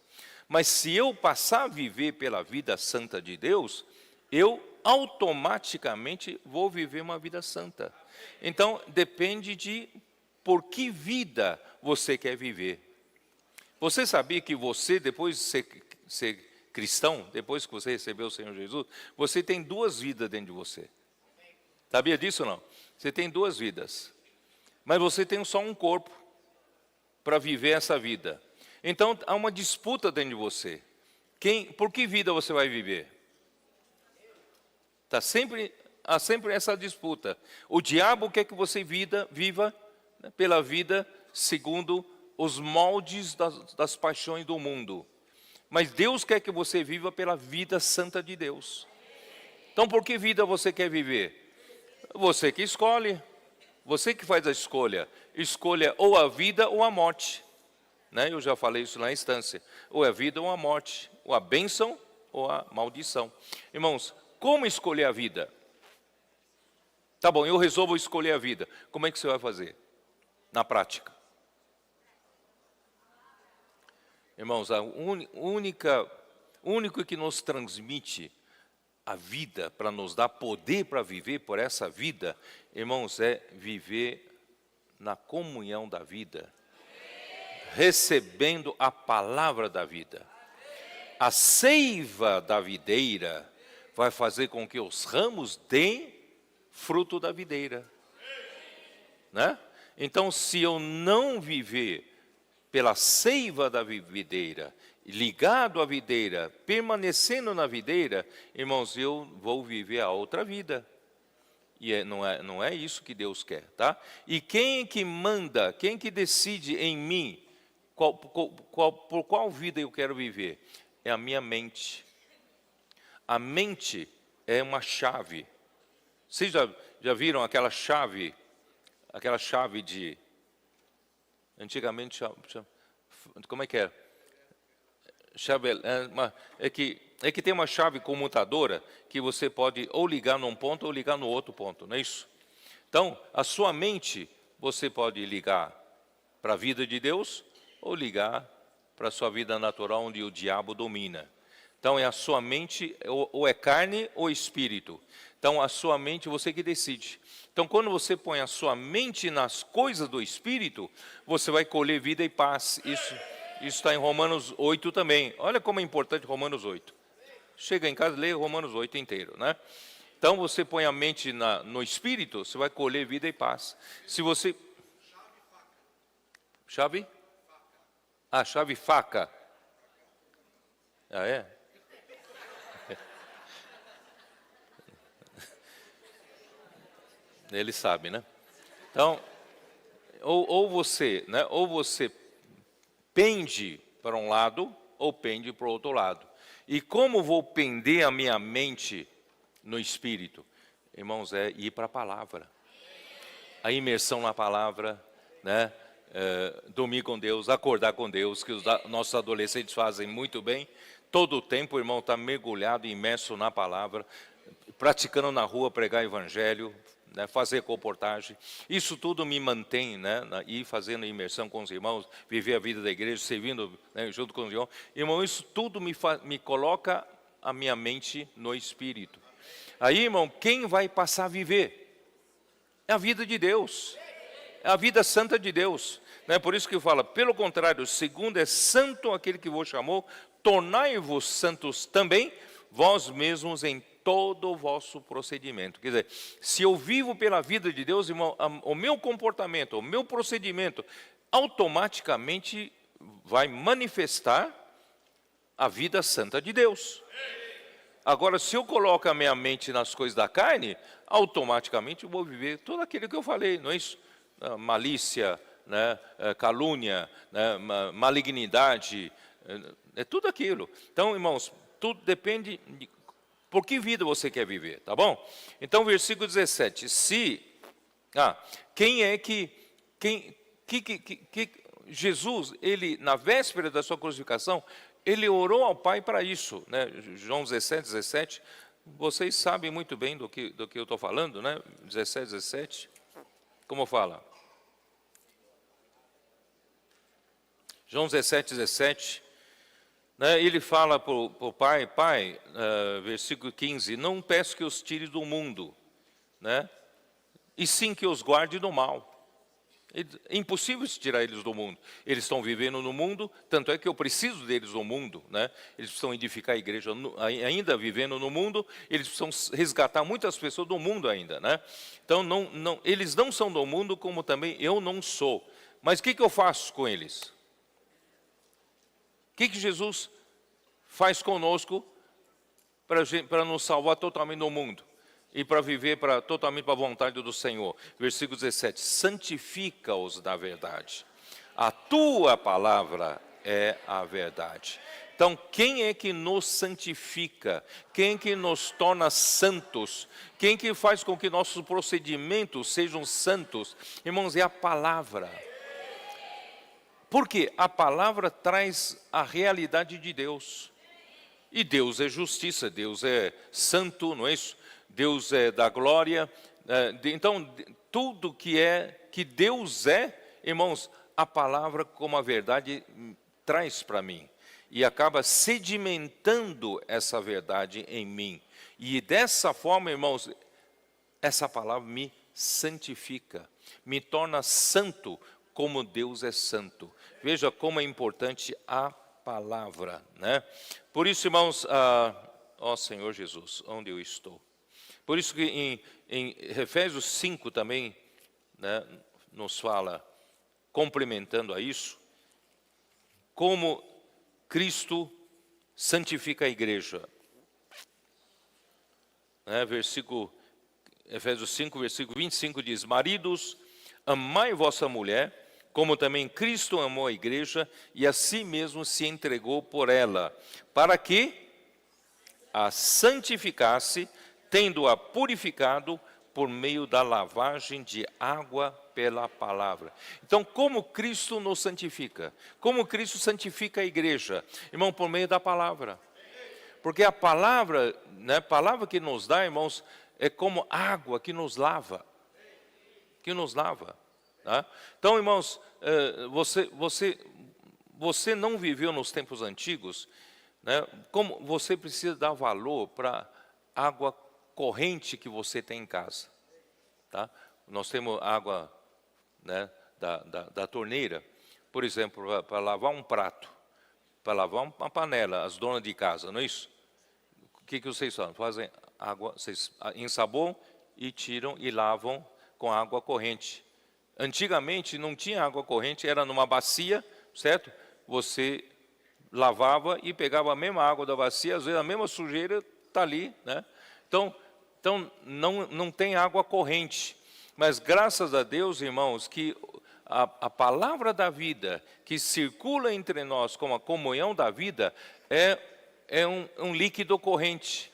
Mas se eu passar a viver pela vida santa de Deus, eu automaticamente vou viver uma vida santa. Então, depende de por que vida você quer viver. Você sabia que você, depois de ser cristão, depois que você recebeu o Senhor Jesus, você tem duas vidas dentro de você. Sabia disso ou não? Você tem duas vidas. Mas você tem só um corpo para viver essa vida. Então, há uma disputa dentro de você. Por que vida você vai viver? Há sempre essa disputa. O diabo quer que você viva pela vida segundo os moldes das paixões do mundo. Mas Deus quer que você viva pela vida santa de Deus. Então, por que vida você quer viver? Você que escolhe. Você que faz a escolha. Escolha ou a vida ou a morte. Né? Eu já falei isso na instância. Ou a vida ou a morte. Ou a bênção ou a maldição. Irmãos, como escolher a vida? Tá bom, eu resolvo escolher a vida. Como é que você vai fazer? Na prática. Irmãos, o único que nos transmite a vida, para nos dar poder para viver por essa vida, irmãos, é viver na comunhão da vida, recebendo a palavra da vida. A seiva da videira vai fazer com que os ramos deem fruto da videira. Né? Então, se eu não viver pela seiva da videira, ligado à videira, permanecendo na videira, irmãos, eu vou viver a outra vida. E não é isso que Deus quer, tá? E quem que manda, quem que decide em mim, por qual vida eu quero viver? É a minha mente. A mente é uma chave. Vocês já viram aquela chave de... Antigamente, como é que é? É que tem uma chave comutadora que você pode ou ligar num ponto ou ligar no outro ponto, não é isso? Então, a sua mente, você pode ligar para a vida de Deus ou ligar para a sua vida natural, onde o diabo domina. Então, é a sua mente, ou é carne ou espírito. Então, a sua mente, você que decide. Então, quando você põe a sua mente nas coisas do Espírito, você vai colher vida e paz. Isso está em Romanos 8 também. Olha como é importante Romanos 8. Chega em casa e lê Romanos 8 inteiro, né? Então, você põe a mente no Espírito, você vai colher vida e paz. Se você... Chave? Ah, chave faca. Ah, é? Ele sabe, né? Então, ou você pende para um lado ou pende para o outro lado. E como vou pender a minha mente no Espírito? Irmãos, é ir para a palavra. A imersão na palavra, né? Dormir com Deus, acordar com Deus, que os nossos adolescentes fazem muito bem. Todo o tempo, o irmão está mergulhado, imerso na palavra, praticando na rua, pregar evangelho, né, fazer comportagem. Isso tudo me mantém, né, ir fazendo imersão com os irmãos, viver a vida da igreja, servindo, né, junto com os irmãos. Irmão, isso tudo me coloca a minha mente no Espírito. Aí, irmão, quem vai passar a viver? É a vida de Deus. É a vida santa de Deus. Né? Por isso que fala, pelo contrário, segundo é santo aquele que vos chamou, tornai-vos santos também, vós mesmos em todo o vosso procedimento. Quer dizer, se eu vivo pela vida de Deus, irmão, o meu comportamento, o meu procedimento, automaticamente vai manifestar a vida santa de Deus. Agora, se eu coloco a minha mente nas coisas da carne, automaticamente eu vou viver tudo aquilo que eu falei, não é isso? Malícia, né? Calúnia, né? Malignidade, é tudo aquilo. Então, irmãos, tudo depende de por que vida você quer viver, tá bom? Então, versículo 17. Jesus, ele, na véspera da sua crucificação, ele orou ao Pai para isso, né? João 17, vocês sabem muito bem do que eu estou falando, né? 17, como fala? João 17, né? Ele fala para o Pai, versículo 15, não peço que os tire do mundo, né? E sim que os guarde do mal. É impossível tirar eles do mundo. Eles estão vivendo no mundo, tanto é que eu preciso deles no mundo, né? Eles precisam edificar a igreja ainda vivendo no mundo, eles precisam resgatar muitas pessoas do mundo ainda, né? Então, eles não são do mundo, como também eu não sou. Mas o que eu faço com eles? O que Jesus faz conosco para nos salvar totalmente do mundo? E para viver totalmente para a vontade do Senhor. Versículo 17, santifica-os na verdade. A tua palavra é a verdade. Então, quem é que nos santifica? Quem é que nos torna santos? Quem é que faz com que nossos procedimentos sejam santos? Irmãos, é a palavra. Porque a palavra traz a realidade de Deus. E Deus é justiça, Deus é santo, não é isso? Deus é da glória, então tudo que Deus é, irmãos, a palavra como a verdade traz para mim, e acaba sedimentando essa verdade em mim, e dessa forma, irmãos, essa palavra me santifica, me torna santo como Deus é santo. Veja como é importante a palavra, né? Por isso, irmãos, ó Senhor Jesus, onde eu estou? Por isso que em Efésios 5 também, né, nos fala, complementando a isso, como Cristo santifica a igreja. Né, Efésios 5, versículo 25 diz, maridos, amai vossa mulher, como também Cristo amou a igreja e a si mesmo se entregou por ela, para que a santificasse, tendo-a purificado por meio da lavagem de água pela palavra. Então, como Cristo nos santifica? Como Cristo santifica a igreja? Irmão, por meio da palavra. Porque a palavra, né, palavra que nos dá, irmãos, é como água que nos lava. Que nos lava. Tá? Então, irmãos, você não viveu nos tempos antigos, né, como você precisa dar valor para água corrente que você tem em casa, tá? Nós temos água, né, da torneira, por exemplo, para lavar um prato, para lavar uma panela, as donas de casa, não é isso? O que vocês fazem? Fazem água, vocês ensabonam e tiram e lavam com água corrente. Antigamente não tinha água corrente, era numa bacia, certo? Você lavava e pegava a mesma água da bacia, às vezes a mesma sujeira está ali, né? Então não tem água corrente, mas graças a Deus, irmãos, que a palavra da vida que circula entre nós como a comunhão da vida é um líquido corrente,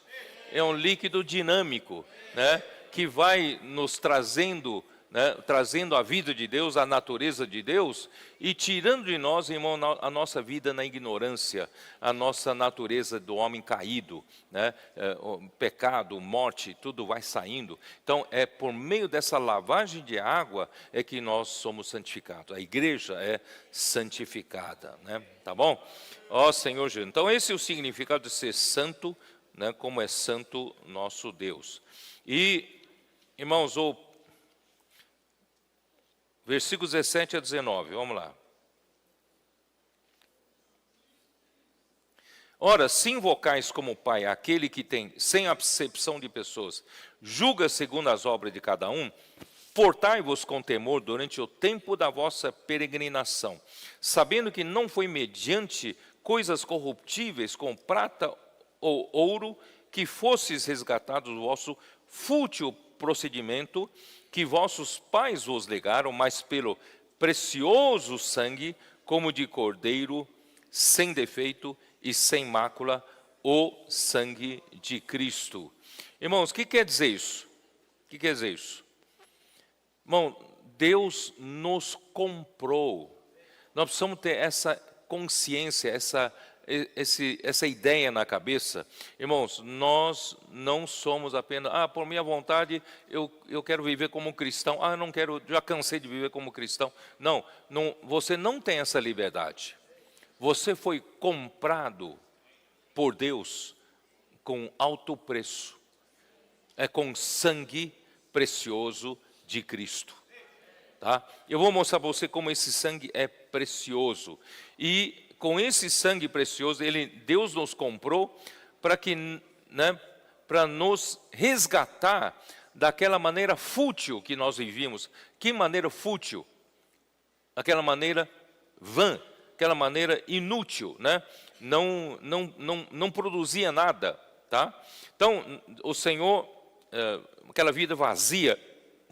é um líquido dinâmico, né, que vai nos trazendo, né, trazendo a vida de Deus, a natureza de Deus, e tirando de nós, irmão, a nossa vida na ignorância, a nossa natureza do homem caído, né, o pecado, morte, tudo vai saindo. Então, é por meio dessa lavagem de água é que nós somos santificados. A igreja é santificada, né? Tá bom? Ó Senhor Jesus. Então, esse é o significado de ser santo, né, como é santo nosso Deus. E, irmãos, versículos 17 a 19, vamos lá. Ora, se invocais como Pai aquele que tem, sem acepção de pessoas, julga segundo as obras de cada um, portai-vos com temor durante o tempo da vossa peregrinação, sabendo que não foi mediante coisas corruptíveis, com prata ou ouro, que fosses resgatados do vosso fútil procedimento, que vossos pais vos legaram, mas pelo precioso sangue, como de cordeiro, sem defeito e sem mácula, o sangue de Cristo. Irmãos, o que quer dizer isso? O que quer dizer isso? Irmão, Deus nos comprou. Nós precisamos ter essa consciência, essa ideia na cabeça. Irmãos, nós não somos apenas, por minha vontade, eu quero viver como cristão. Eu não quero, já cansei de viver como cristão. Não, você não tem essa liberdade. Você foi comprado por Deus com alto preço. É com sangue precioso de Cristo. Tá? Eu vou mostrar para você como esse sangue é precioso. E com esse sangue precioso, Deus nos comprou para que, né, para nos resgatar daquela maneira fútil que nós vivíamos. Que maneira fútil? Aquela maneira vã, aquela maneira inútil, né? Não produzia nada, tá? Então, o Senhor, aquela vida vazia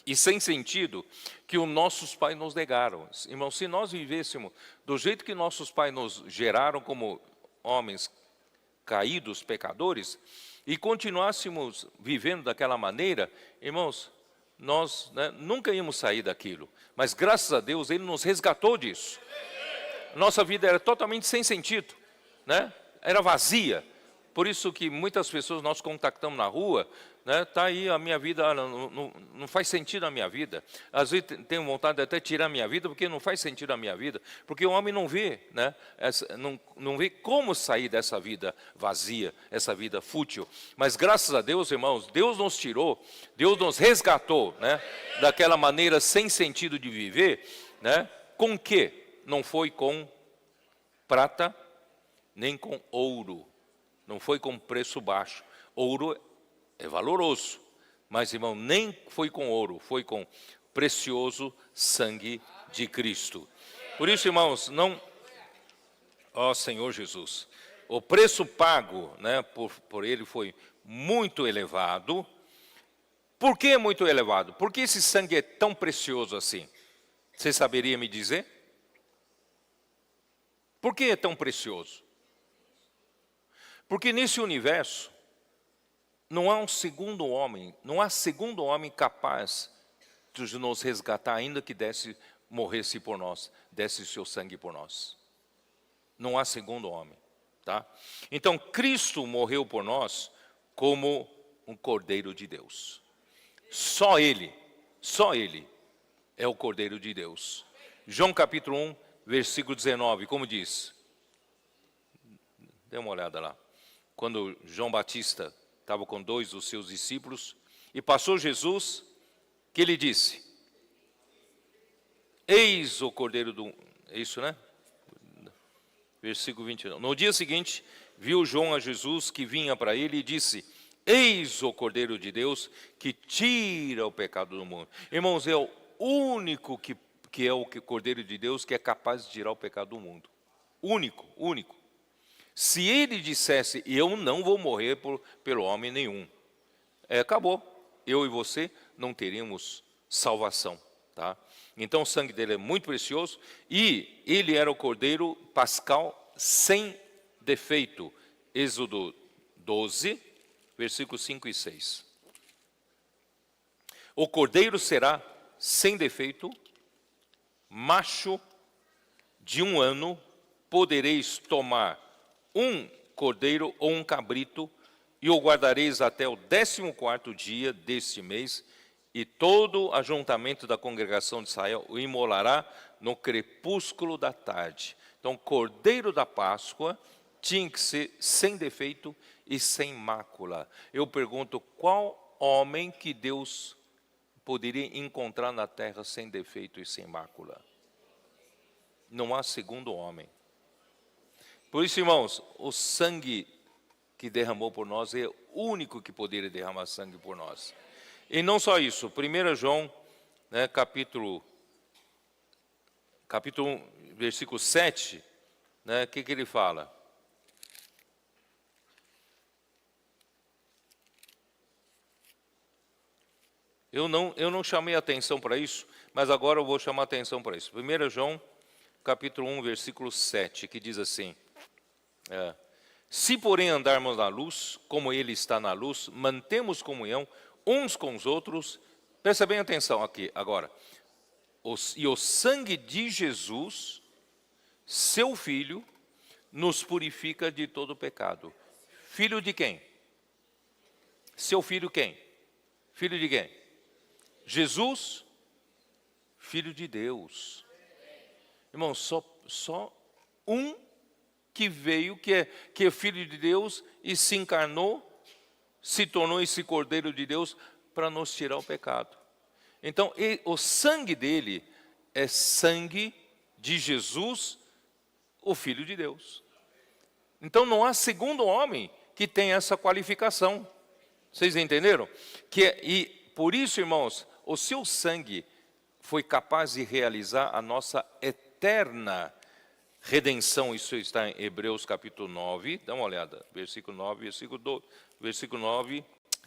e sem sentido que os nossos pais nos negaram. Irmão, se nós vivêssemos do jeito que nossos pais nos geraram como homens caídos, pecadores, e continuássemos vivendo daquela maneira, irmãos, nós, né, nunca íamos sair daquilo. Mas graças a Deus, Ele nos resgatou disso. Nossa vida era totalmente sem sentido, né? Era vazia. Por isso que muitas pessoas nós contactamos na rua, né? Tá aí a minha vida, não faz sentido a minha vida. Às vezes tenho vontade de até tirar a minha vida, porque não faz sentido a minha vida. Porque o homem não vê, né? Não vê como sair dessa vida vazia, essa vida fútil. Mas graças a Deus, irmãos, Deus nos tirou, Deus nos resgatou, né? Daquela maneira sem sentido de viver, né? Com quê? Não foi com prata, nem com ouro. Não foi com preço baixo. Ouro é valoroso. Mas, irmão, nem foi com ouro. Foi com precioso sangue de Cristo. Por isso, irmãos, ó Senhor Jesus, o preço pago, né, por Ele foi muito elevado. Por que muito elevado? Por que esse sangue é tão precioso assim? Você saberia me dizer? Por que é tão precioso? Porque nesse universo não há segundo homem capaz de nos resgatar, ainda que morresse por nós, desse seu sangue por nós. Não há segundo homem, tá? Então Cristo morreu por nós como um Cordeiro de Deus. Só Ele é o Cordeiro de Deus. João capítulo 1, versículo 19, como diz? Dê uma olhada lá. Quando João Batista estava com 2 dos seus discípulos, e passou Jesus, que ele disse: eis o Cordeiro do... É isso, né? Versículo 29. No dia seguinte, viu João a Jesus que vinha para ele e disse: eis o Cordeiro de Deus que tira o pecado do mundo. Irmãos, é o único que é o Cordeiro de Deus que é capaz de tirar o pecado do mundo. Único. Se ele dissesse, eu não vou morrer pelo homem nenhum, acabou. Eu e você não teríamos salvação, tá? Então o sangue dele é muito precioso e ele era o Cordeiro pascal sem defeito. Êxodo 12, versículos 5 e 6. O Cordeiro será sem defeito, macho de 1 ano, podereis tomar um cordeiro ou um cabrito, e o guardareis até o 14º dia deste mês, e todo ajuntamento da congregação de Israel o imolará no crepúsculo da tarde. Então, Cordeiro da Páscoa tinha que ser sem defeito e sem mácula. Eu pergunto, qual homem que Deus poderia encontrar na terra sem defeito e sem mácula? Não há segundo homem. Por isso, irmãos, o sangue que derramou por nós é o único que poderia derramar sangue por nós. E não só isso, 1 João, né, capítulo 1, versículo 7, né, o que ele fala? Eu não chamei atenção para isso, mas agora eu vou chamar atenção para isso. 1 João, capítulo 1, versículo 7, que diz assim: se porém andarmos na luz, como Ele está na luz, mantemos comunhão uns com os outros. Presta bem atenção aqui agora. E o sangue de Jesus seu Filho, nos purifica de todo pecado. Filho de quem? Seu filho quem? Filho de quem? Jesus, Filho de Deus. Irmão, só um que veio, que é Filho de Deus e se encarnou, se tornou esse Cordeiro de Deus para nos tirar o pecado. Então, o sangue dele é sangue de Jesus, o Filho de Deus. Então, não há segundo homem que tenha essa qualificação. Vocês entenderam? E por isso, irmãos, o seu sangue foi capaz de realizar a nossa eterna redenção. Isso está em Hebreus capítulo 9. Dá uma olhada. Versículo 9,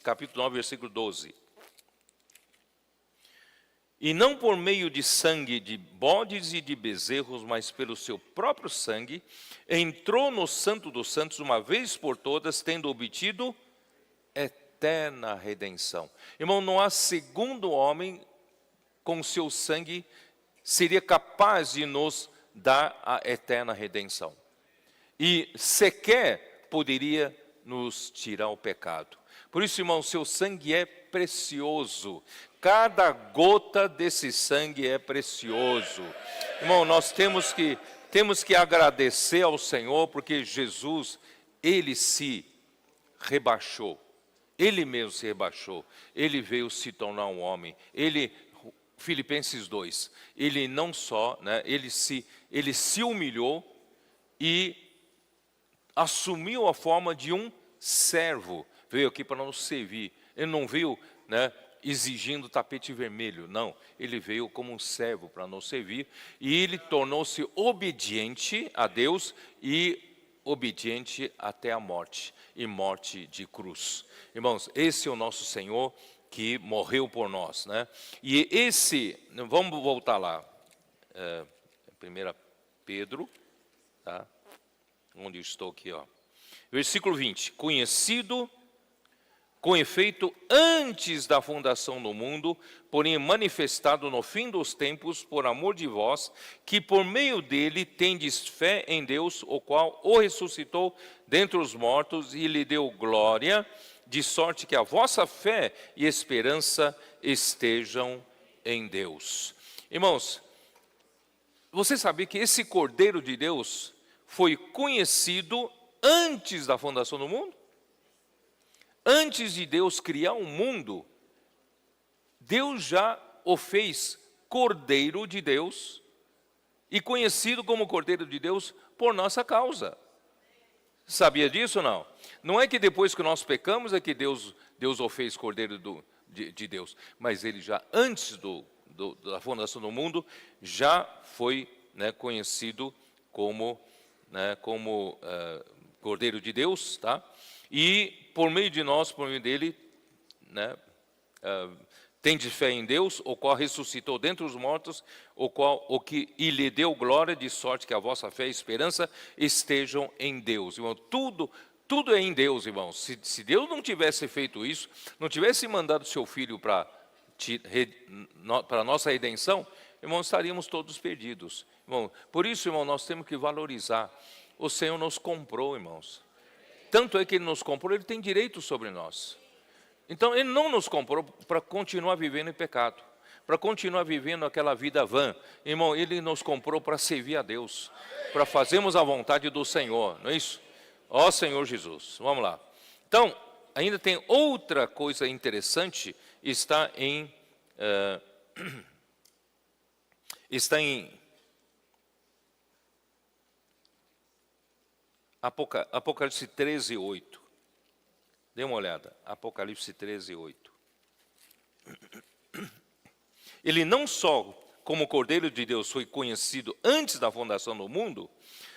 capítulo 9, versículo 12. E não por meio de sangue de bodes e de bezerros, mas pelo seu próprio sangue, entrou no Santo dos Santos uma vez por todas, tendo obtido eterna redenção. Irmão, não há segundo homem com seu sangue seria capaz de nos dar a eterna redenção. E sequer poderia nos tirar o pecado. Por isso, irmão, seu sangue é precioso. Cada gota desse sangue é precioso. Irmão, nós temos que agradecer ao Senhor, porque Jesus, Ele se rebaixou. Ele mesmo se rebaixou. Ele veio se tornar um homem. Filipenses 2, ele não só, né, ele se humilhou e assumiu a forma de um servo. Veio aqui para nos servir. Ele não veio, né, exigindo tapete vermelho, não. Ele veio como um servo para nos servir. E ele tornou-se obediente a Deus e obediente até a morte. E morte de cruz. Irmãos, esse é o nosso Senhor que morreu por nós, né? E vamos voltar lá. 1 Pedro, tá? Onde eu estou aqui, ó. Versículo 20. Conhecido com efeito antes da fundação do mundo, porém manifestado no fim dos tempos por amor de vós, que por meio dele tendes fé em Deus, o qual o ressuscitou dentre os mortos e lhe deu glória, de sorte que a vossa fé e esperança estejam em Deus. Irmãos, você sabia que esse Cordeiro de Deus foi conhecido antes da fundação do mundo? Antes de Deus criar o mundo, Deus já o fez Cordeiro de Deus e conhecido como Cordeiro de Deus por nossa causa. Sabia disso ou não? Não é que depois que nós pecamos é que Deus o fez Cordeiro de Deus, mas ele já antes da fundação do mundo já foi, né, conhecido como Cordeiro de Deus, tá? E por meio de nós, por meio dele, né, tende fé em Deus, o qual ressuscitou dentre os mortos, o que lhe deu glória, de sorte que a vossa fé e esperança estejam em Deus. Irmão, tudo é em Deus, irmão. Se Deus não tivesse feito isso, não tivesse mandado seu Filho para a nossa redenção, irmão, estaríamos todos perdidos. Irmão, por isso, irmão, nós temos que valorizar. O Senhor nos comprou, irmãos. Tanto é que Ele nos comprou, Ele tem direito sobre nós. Então, Ele não nos comprou para continuar vivendo em pecado, para continuar vivendo aquela vida vã. Irmão, Ele nos comprou para servir a Deus, para fazermos a vontade do Senhor, não é isso? Ó Senhor Jesus, vamos lá. Então, ainda tem outra coisa interessante, está em Apocalipse 13, 8. Dê uma olhada, Apocalipse 13, 8. Ele não só como Cordeiro de Deus foi conhecido antes da fundação do mundo,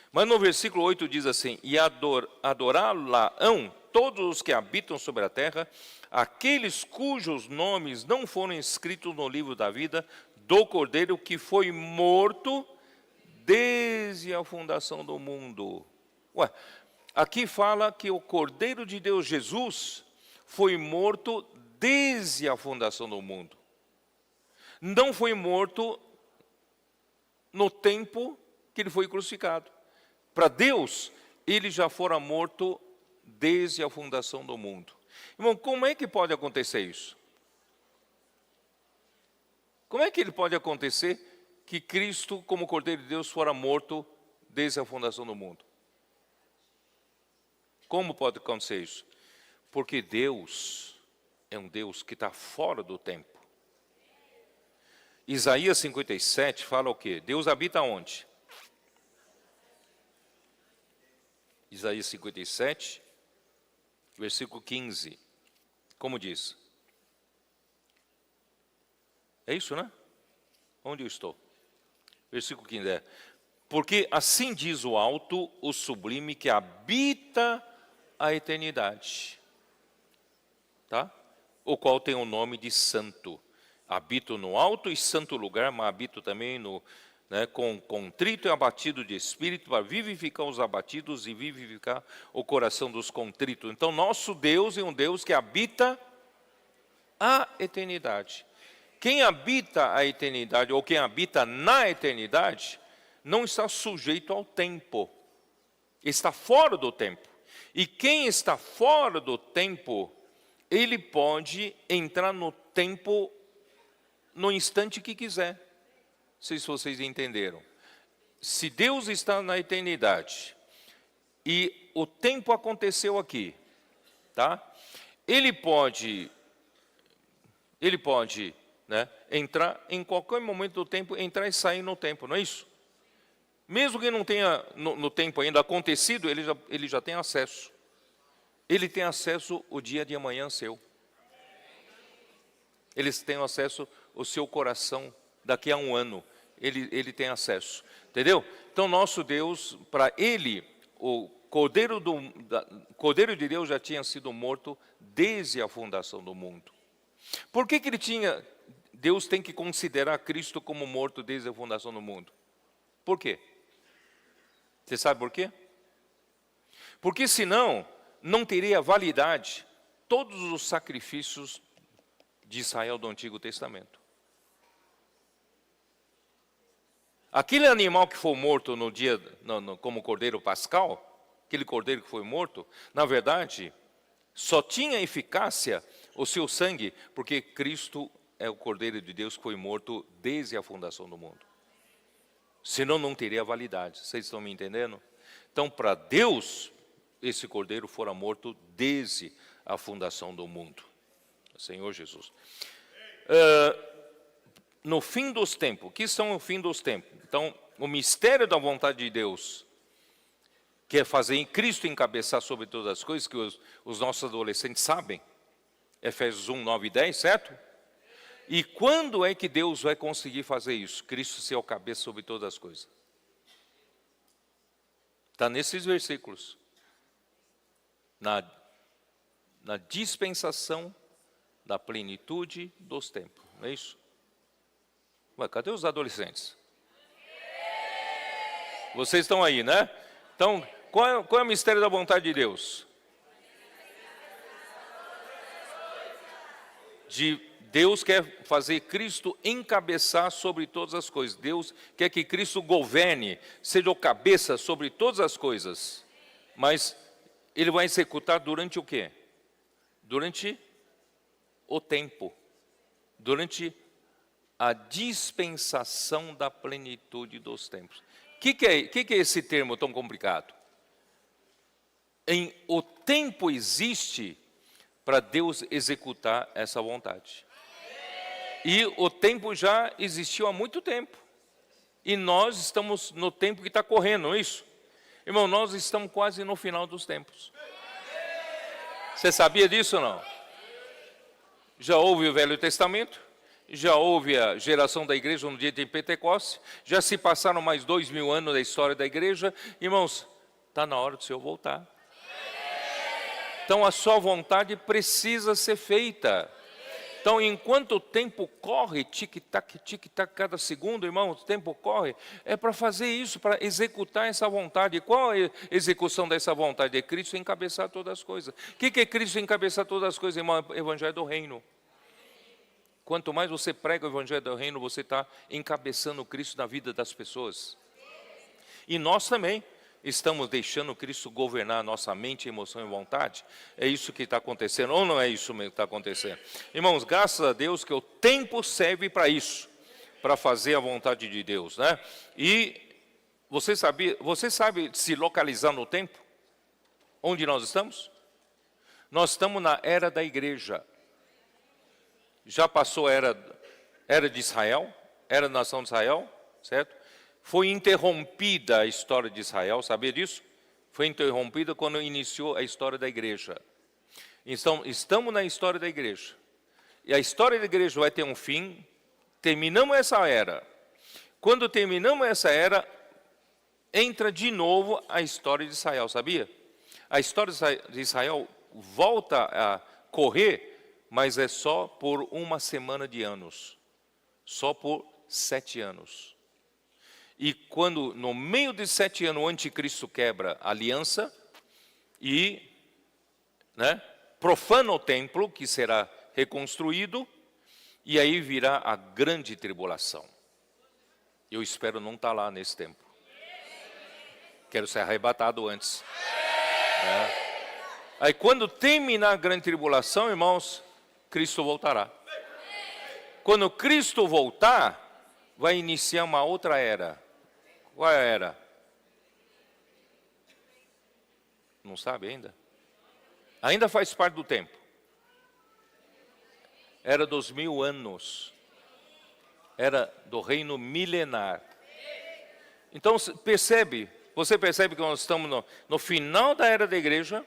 mas no versículo 8 diz assim: e adorá-lo-ão todos os que habitam sobre a terra, aqueles cujos nomes não foram escritos no livro da vida do Cordeiro que foi morto desde a fundação do mundo. Ué, aqui fala que o Cordeiro de Deus, Jesus, foi morto desde a fundação do mundo. Não foi morto no tempo que ele foi crucificado. Para Deus, ele já fora morto desde a fundação do mundo. Irmão, como é que pode acontecer isso? Como é que ele pode acontecer que Cristo, como Cordeiro de Deus, fora morto desde a fundação do mundo? Como pode acontecer isso? Porque Deus é um Deus que está fora do tempo. Isaías 57 fala o quê? Deus habita onde? Isaías 57, versículo 15. Como diz? É isso, né? Onde eu estou? Versículo 15 é: porque assim diz o alto, o sublime, que habita a eternidade, tá? O qual tem o nome de santo. Habito no alto e santo lugar, mas habito também no, com contrito e abatido de espírito, para vivificar os abatidos e vivificar o coração dos contritos. Então, nosso Deus é um Deus que habita a eternidade. Quem habita a eternidade, ou quem habita na eternidade, não está sujeito ao tempo. Está fora do tempo. E quem está fora do tempo, ele pode entrar no tempo no instante que quiser. Não sei se vocês entenderam. Se Deus está na eternidade e o tempo aconteceu aqui, tá? Ele pode entrar em qualquer momento do tempo, entrar e sair no tempo, não é isso? Mesmo que não tenha no tempo ainda acontecido, ele já tem acesso. Ele tem acesso o dia de amanhã seu. Eles têm acesso ao seu coração daqui a um ano. Ele tem acesso. Entendeu? Então, nosso Deus, para ele, o Cordeiro de Deus já tinha sido morto desde a fundação do mundo. Por que Deus tem que considerar Cristo como morto desde a fundação do mundo? Por quê? Você sabe por quê? Porque senão, não teria validade todos os sacrifícios de Israel do Antigo Testamento. Aquele animal que foi morto no dia, como cordeiro pascal, aquele cordeiro que foi morto, na verdade, só tinha eficácia o seu sangue, porque Cristo é o Cordeiro de Deus que foi morto desde a fundação do mundo. Senão não teria validade. Vocês estão me entendendo? Então, para Deus, esse cordeiro fora morto desde a fundação do mundo. Senhor Jesus. No fim dos tempos, o que são o fim dos tempos? Então, o mistério da vontade de Deus, que é fazer em Cristo encabeçar sobre todas as coisas, que os nossos adolescentes sabem, Efésios 1, 9 e 10, certo? E quando é que Deus vai conseguir fazer isso? Cristo ser o cabeça sobre todas as coisas. Está nesses versículos. Na dispensação da plenitude dos tempos. Não é isso? Ué, cadê os adolescentes? Vocês estão aí, né? Então, qual é o mistério da vontade de Deus? Deus quer fazer Cristo encabeçar sobre todas as coisas. Deus quer que Cristo governe, seja o cabeça sobre todas as coisas. Mas ele vai executar durante o quê? Durante o tempo. Durante a dispensação da plenitude dos tempos. O que é esse termo tão complicado? O tempo existe para Deus executar essa vontade. E o tempo já existiu há muito tempo. E nós estamos no tempo que está correndo, não é isso? Irmão, nós estamos quase no final dos tempos. Você sabia disso ou não? Já houve o Velho Testamento, já houve a geração da igreja no dia de Pentecostes, já se passaram mais 2000 anos da história da igreja. Irmãos, está na hora do Senhor voltar. Então a sua vontade precisa ser feita. Então, enquanto o tempo corre, tic-tac, cada segundo, irmão, o tempo corre, é para fazer isso, para executar essa vontade. E qual é a execução dessa vontade? É Cristo encabeçar todas as coisas. O que é Cristo encabeçar todas as coisas, irmão? Evangelho do Reino. Quanto mais você prega o Evangelho do Reino, você está encabeçando Cristo na vida das pessoas. E nós também estamos deixando Cristo governar a nossa mente, emoção e vontade? É isso que está acontecendo, ou não é isso mesmo que está acontecendo? Irmãos, graças a Deus que o tempo serve para isso, para fazer a vontade de Deus, né? E você sabe se localizar no tempo? Onde nós estamos? Nós estamos na era da igreja. Já passou a era de Israel, era da nação de Israel, certo? Foi interrompida a história de Israel, sabia disso? Foi interrompida quando iniciou a história da igreja. Então, estamos na história da igreja. E a história da igreja vai ter um fim. Terminamos essa era. Quando terminamos essa era, entra de novo a história de Israel, sabia? A história de Israel volta a correr, mas é só por uma semana de anos. Só por 7 anos. E quando, no meio de 7 anos, o anticristo quebra a aliança e profana o templo, que será reconstruído, e aí virá a grande tribulação. Eu espero não estar lá nesse tempo. Quero ser arrebatado antes. Aí quando terminar a grande tribulação, irmãos, Cristo voltará. Quando Cristo voltar, vai iniciar uma outra era. Qual é a era? Não sabe ainda? Ainda faz parte do tempo. Era dos 1000 anos. Era do reino milenar. Então, você percebe que nós estamos no final da era da igreja,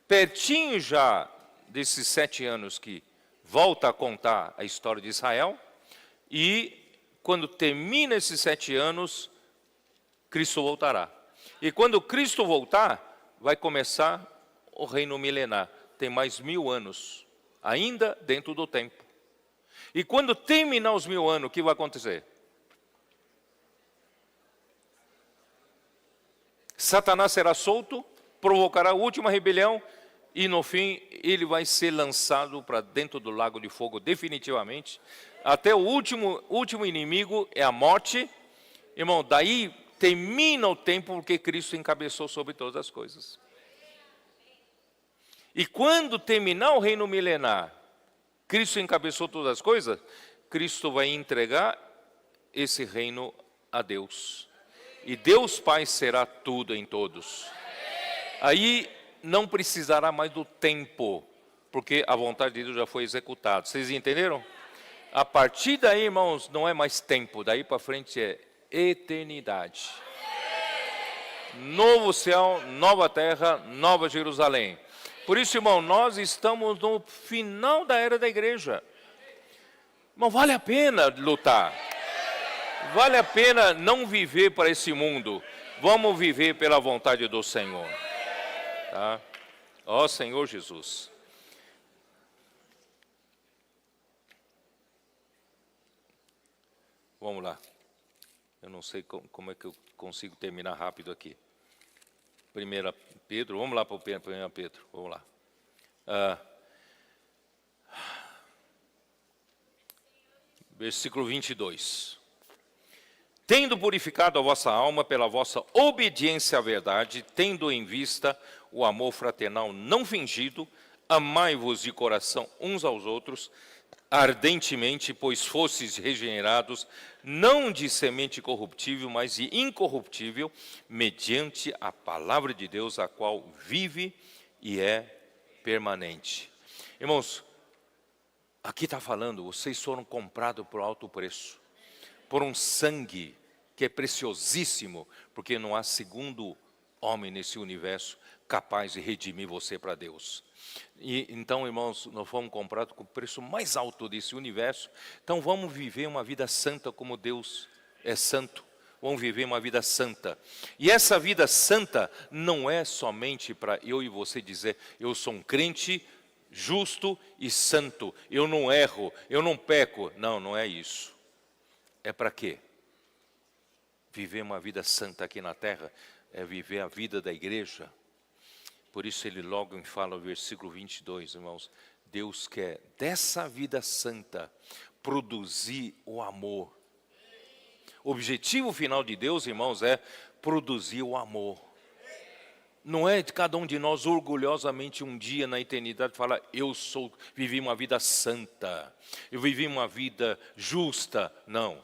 pertinho já desses 7 anos que volta a contar a história de Israel, e quando termina esses 7 anos, Cristo voltará. E quando Cristo voltar, vai começar o reino milenar. Tem mais 1000 anos, ainda dentro do tempo. E quando terminar os 1000 anos, o que vai acontecer? Satanás será solto, provocará a última rebelião, e no fim ele vai ser lançado para dentro do lago de fogo definitivamente. Até o último inimigo é a morte. Irmão, daí termina o tempo porque Cristo encabeçou sobre todas as coisas. E quando terminar o reino milenar, Cristo encabeçou todas as coisas, Cristo vai entregar esse reino a Deus. E Deus Pai será tudo em todos. Aí não precisará mais do tempo, porque a vontade de Deus já foi executada. Vocês entenderam? A partir daí, irmãos, não é mais tempo, daí para frente é eternidade. Novo céu, nova terra, nova Jerusalém. Por isso, irmão, nós estamos no final da era da igreja. Irmão, vale a pena lutar. Vale a pena não viver para esse mundo. Vamos viver pela vontade do Senhor. Tá? Ó Senhor Jesus. Vamos lá. Eu não sei como é que eu consigo terminar rápido aqui. 1 Pedro, vamos lá para o 1 Pedro, vamos lá. Versículo 22. Tendo purificado a vossa alma pela vossa obediência à verdade, tendo em vista o amor fraternal não fingido, amai-vos de coração uns aos outros, ardentemente, pois fostes regenerados, não de semente corruptível, mas de incorruptível, mediante a palavra de Deus, a qual vive e é permanente. Irmãos, aqui está falando, vocês foram comprados por alto preço, por um sangue que é preciosíssimo, porque não há segundo homem nesse universo capaz de redimir você para Deus. E então, irmãos, nós fomos comprados com o preço mais alto desse universo. Então vamos viver uma vida santa como Deus é santo. Vamos viver uma vida santa. E essa vida santa não é somente para eu e você dizer, eu sou um crente justo e santo, eu não erro, eu não peco. Não, não é isso. É para quê? Viver uma vida santa aqui na terra é viver a vida da igreja. Por isso ele logo fala no versículo 22, irmãos, Deus quer dessa vida santa produzir o amor. O objetivo final de Deus, irmãos, é produzir o amor. Não é de cada um de nós orgulhosamente um dia na eternidade falar, vivi uma vida santa, eu vivi uma vida justa. Não.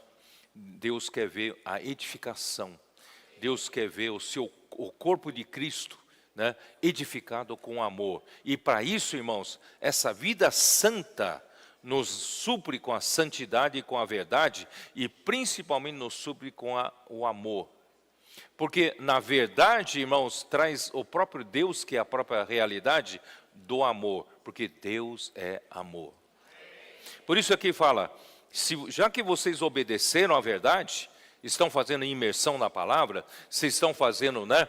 Deus quer ver a edificação. Deus quer ver o corpo de Cristo, né, edificado com amor. E para isso, irmãos, essa vida santa nos supre com a santidade e com a verdade, e principalmente nos supre com o amor. Porque, na verdade, irmãos, traz o próprio Deus, que é a própria realidade do amor. Porque Deus é amor. Por isso aqui fala, já que vocês obedeceram à verdade, estão fazendo imersão na palavra, vocês estão fazendo, né,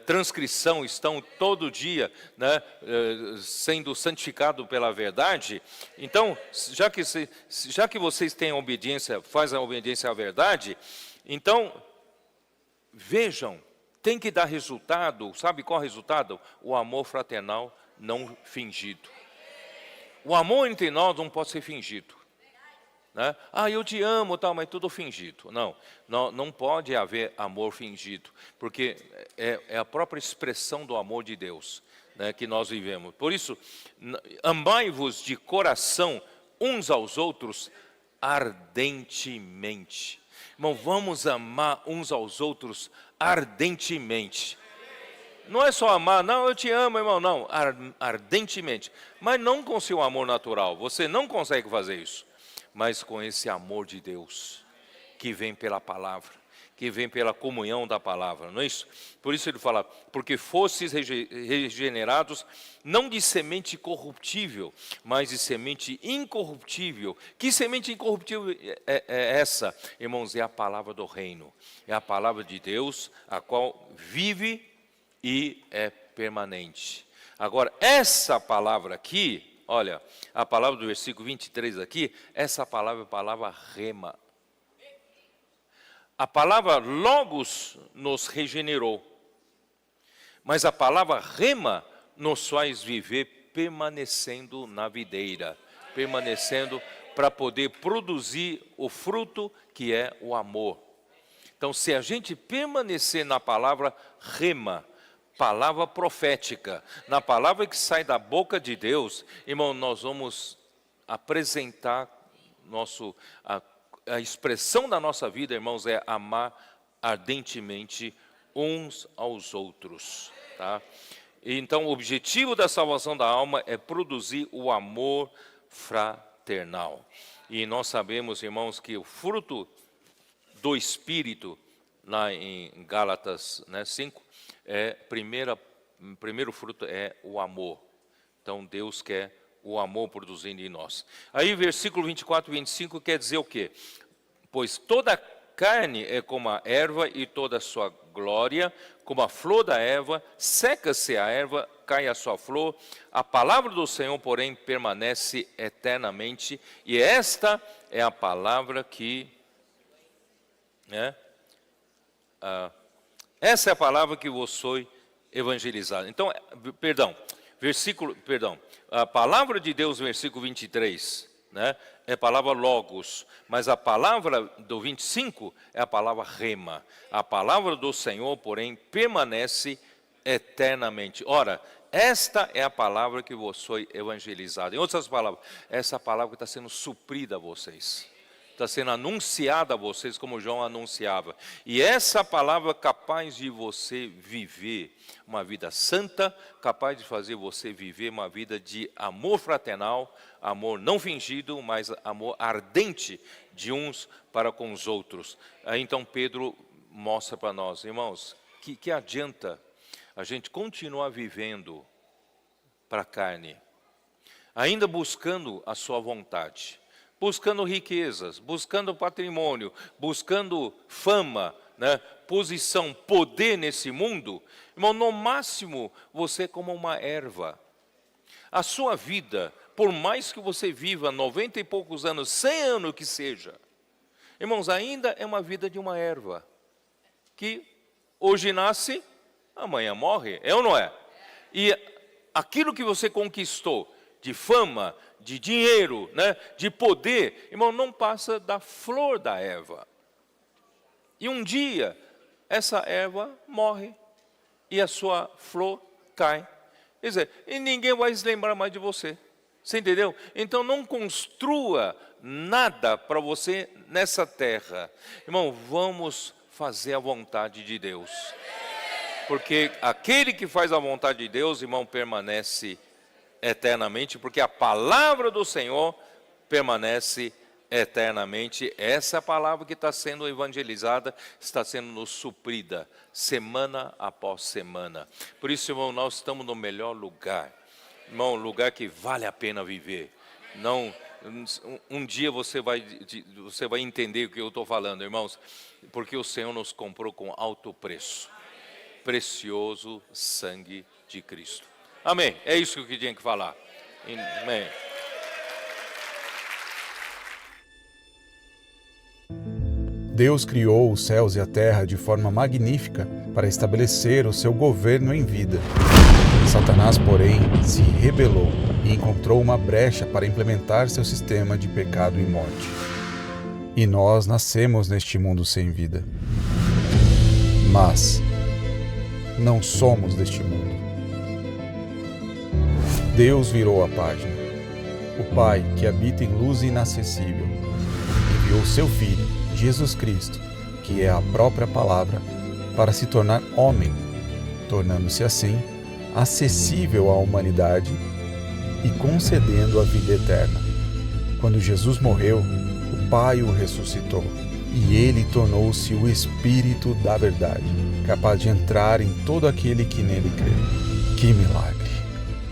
transcrição, estão todo dia, né, sendo santificados pela verdade. Então, já que vocês têm obediência, fazem a obediência à verdade, então, vejam, tem que dar resultado. Sabe qual é o resultado? O amor fraternal não fingido. O amor entre nós não pode ser fingido. Né? Eu te amo, tal, mas tudo fingido. Não pode haver amor fingido, porque é a própria expressão do amor de Deus, né, que nós vivemos. Por isso, amai-vos de coração uns aos outros ardentemente. Irmão, vamos amar uns aos outros ardentemente. Não é só amar, não, eu te amo, irmão, não, ardentemente. Mas não com seu amor natural, você não consegue fazer isso. Mas com esse amor de Deus, que vem pela palavra, que vem pela comunhão da palavra, não é isso? Por isso ele fala, porque fostes regenerados, não de semente corruptível, mas de semente incorruptível. Que semente incorruptível é essa? Irmãos, é a palavra do reino, é a palavra de Deus, a qual vive e é permanente. Agora, essa palavra aqui, olha, a palavra do versículo 23 aqui, essa palavra é a palavra rema. A palavra logos nos regenerou, mas a palavra rema nos faz viver permanecendo na videira, permanecendo para poder produzir o fruto que é o amor. Então, se a gente permanecer na palavra rema, palavra profética, na palavra que sai da boca de Deus, irmão, nós vamos apresentar a expressão da nossa vida, irmãos, é amar ardentemente uns aos outros, tá? Então, o objetivo da salvação da alma é produzir o amor fraternal. E nós sabemos, irmãos, que o fruto do Espírito, lá em Gálatas, né, 5, primeiro fruto é o amor. Então, Deus quer o amor produzindo em nós. Aí, versículo 24 e 25 quer dizer o quê? Pois toda carne é como a erva e toda a sua glória, como a flor da erva, seca-se a erva, cai a sua flor. A palavra do Senhor, porém, permanece eternamente. E esta é a palavra que... essa é a palavra que vos foi evangelizada. Então, a palavra de Deus, versículo 23, né, é a palavra logos, mas a palavra do 25 é a palavra rema. A palavra do Senhor, porém, permanece eternamente. Ora, esta é a palavra que vos foi evangelizada. Em outras palavras, essa palavra que está sendo suprida a vocês. Está sendo anunciada a vocês, como João anunciava. E essa palavra é capaz de você viver uma vida santa, capaz de fazer você viver uma vida de amor fraternal, amor não fingido, mas amor ardente de uns para com os outros. Aí então Pedro mostra para nós, irmãos, que adianta a gente continuar vivendo para a carne, ainda buscando a sua vontade, buscando riquezas, buscando patrimônio, buscando fama, né, posição, poder nesse mundo. Irmão, no máximo, você é como uma erva. A sua vida, por mais que você viva 90 e poucos anos, 100 anos que seja, irmãos, ainda é uma vida de uma erva, que hoje nasce, amanhã morre, é ou não é? E aquilo que você conquistou, de fama, de dinheiro, né, de poder, irmão, não passa da flor da erva. E um dia, essa erva morre e a sua flor cai. Quer dizer, e ninguém vai se lembrar mais de você. Você entendeu? Então não construa nada para você nessa terra. Irmão, vamos fazer a vontade de Deus. Porque aquele que faz a vontade de Deus, irmão, permanece eternamente, porque a palavra do Senhor permanece eternamente. Essa é a palavra que está sendo evangelizada, está sendo nos suprida, semana após semana. Por isso, irmão, nós estamos no melhor lugar. Irmão, lugar que vale a pena viver. Não, um dia você vai entender o que eu estou falando, irmãos, porque o Senhor nos comprou com alto preço. Precioso sangue de Cristo. Amém. É isso que eu tinha que falar. Amém. Deus criou os céus e a terra de forma magnífica para estabelecer o seu governo em vida. Satanás, porém, se rebelou e encontrou uma brecha para implementar seu sistema de pecado e morte. E nós nascemos neste mundo sem vida. Mas não somos deste mundo. Deus virou a página. O Pai, que habita em luz inacessível, enviou seu Filho, Jesus Cristo, que é a própria palavra, para se tornar homem, tornando-se assim acessível à humanidade e concedendo a vida eterna. Quando Jesus morreu, o Pai o ressuscitou e ele tornou-se o Espírito da verdade, capaz de entrar em todo aquele que nele crê. Que milagre!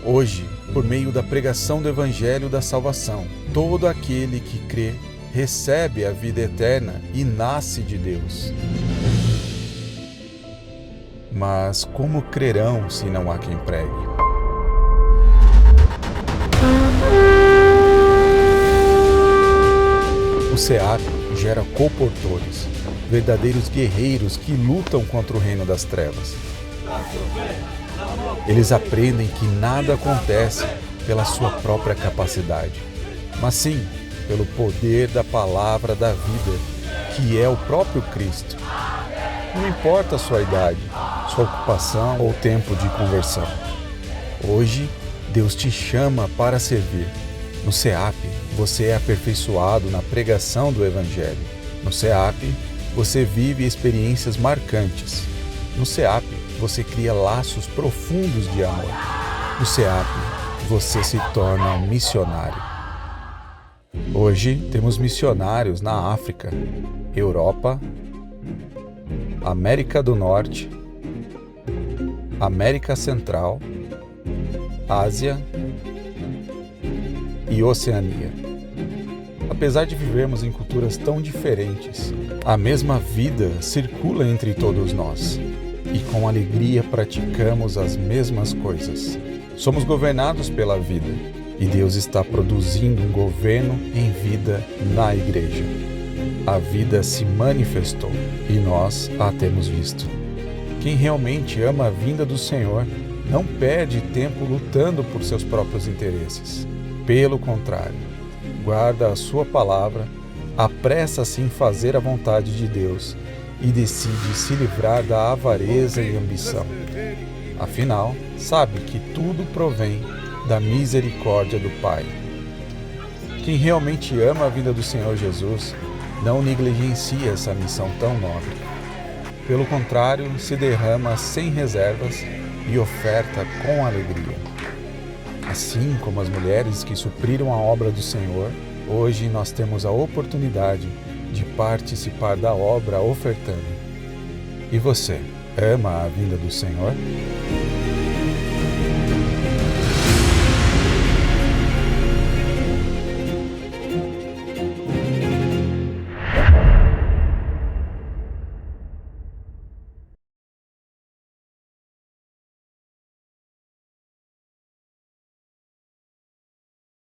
Hoje, por meio da pregação do Evangelho da Salvação, todo aquele que crê recebe a vida eterna e nasce de Deus. Mas como crerão se não há quem pregue? O SEAP gera comportores, verdadeiros guerreiros que lutam contra o reino das trevas. Eles aprendem que nada acontece pela sua própria capacidade, mas sim pelo poder da palavra da vida, que é o próprio Cristo. Não importa a sua idade, sua ocupação ou tempo de conversão. Hoje, Deus te chama para servir. No SEAP, você é aperfeiçoado na pregação do Evangelho. No SEAP, você vive experiências marcantes. No SEAP, você cria laços profundos de amor. No SEAP, você se torna um missionário. Hoje, temos missionários na África, Europa, América do Norte, América Central, Ásia e Oceania. Apesar de vivermos em culturas tão diferentes, a mesma vida circula entre todos nós e com alegria praticamos as mesmas coisas. Somos governados pela vida e Deus está produzindo um governo em vida na igreja. A vida se manifestou e nós a temos visto. Quem realmente ama a vinda do Senhor não perde tempo lutando por seus próprios interesses. Pelo contrário, guarda a sua palavra, apressa-se em fazer a vontade de Deus e decide se livrar da avareza e ambição. Afinal, sabe que tudo provém da misericórdia do Pai. Quem realmente ama a vinda do Senhor Jesus não negligencia essa missão tão nobre. Pelo contrário, se derrama sem reservas e oferta com alegria. Assim como as mulheres que supriram a obra do Senhor, hoje nós temos a oportunidade de participar da obra ofertando. E você, ama a vinda do Senhor?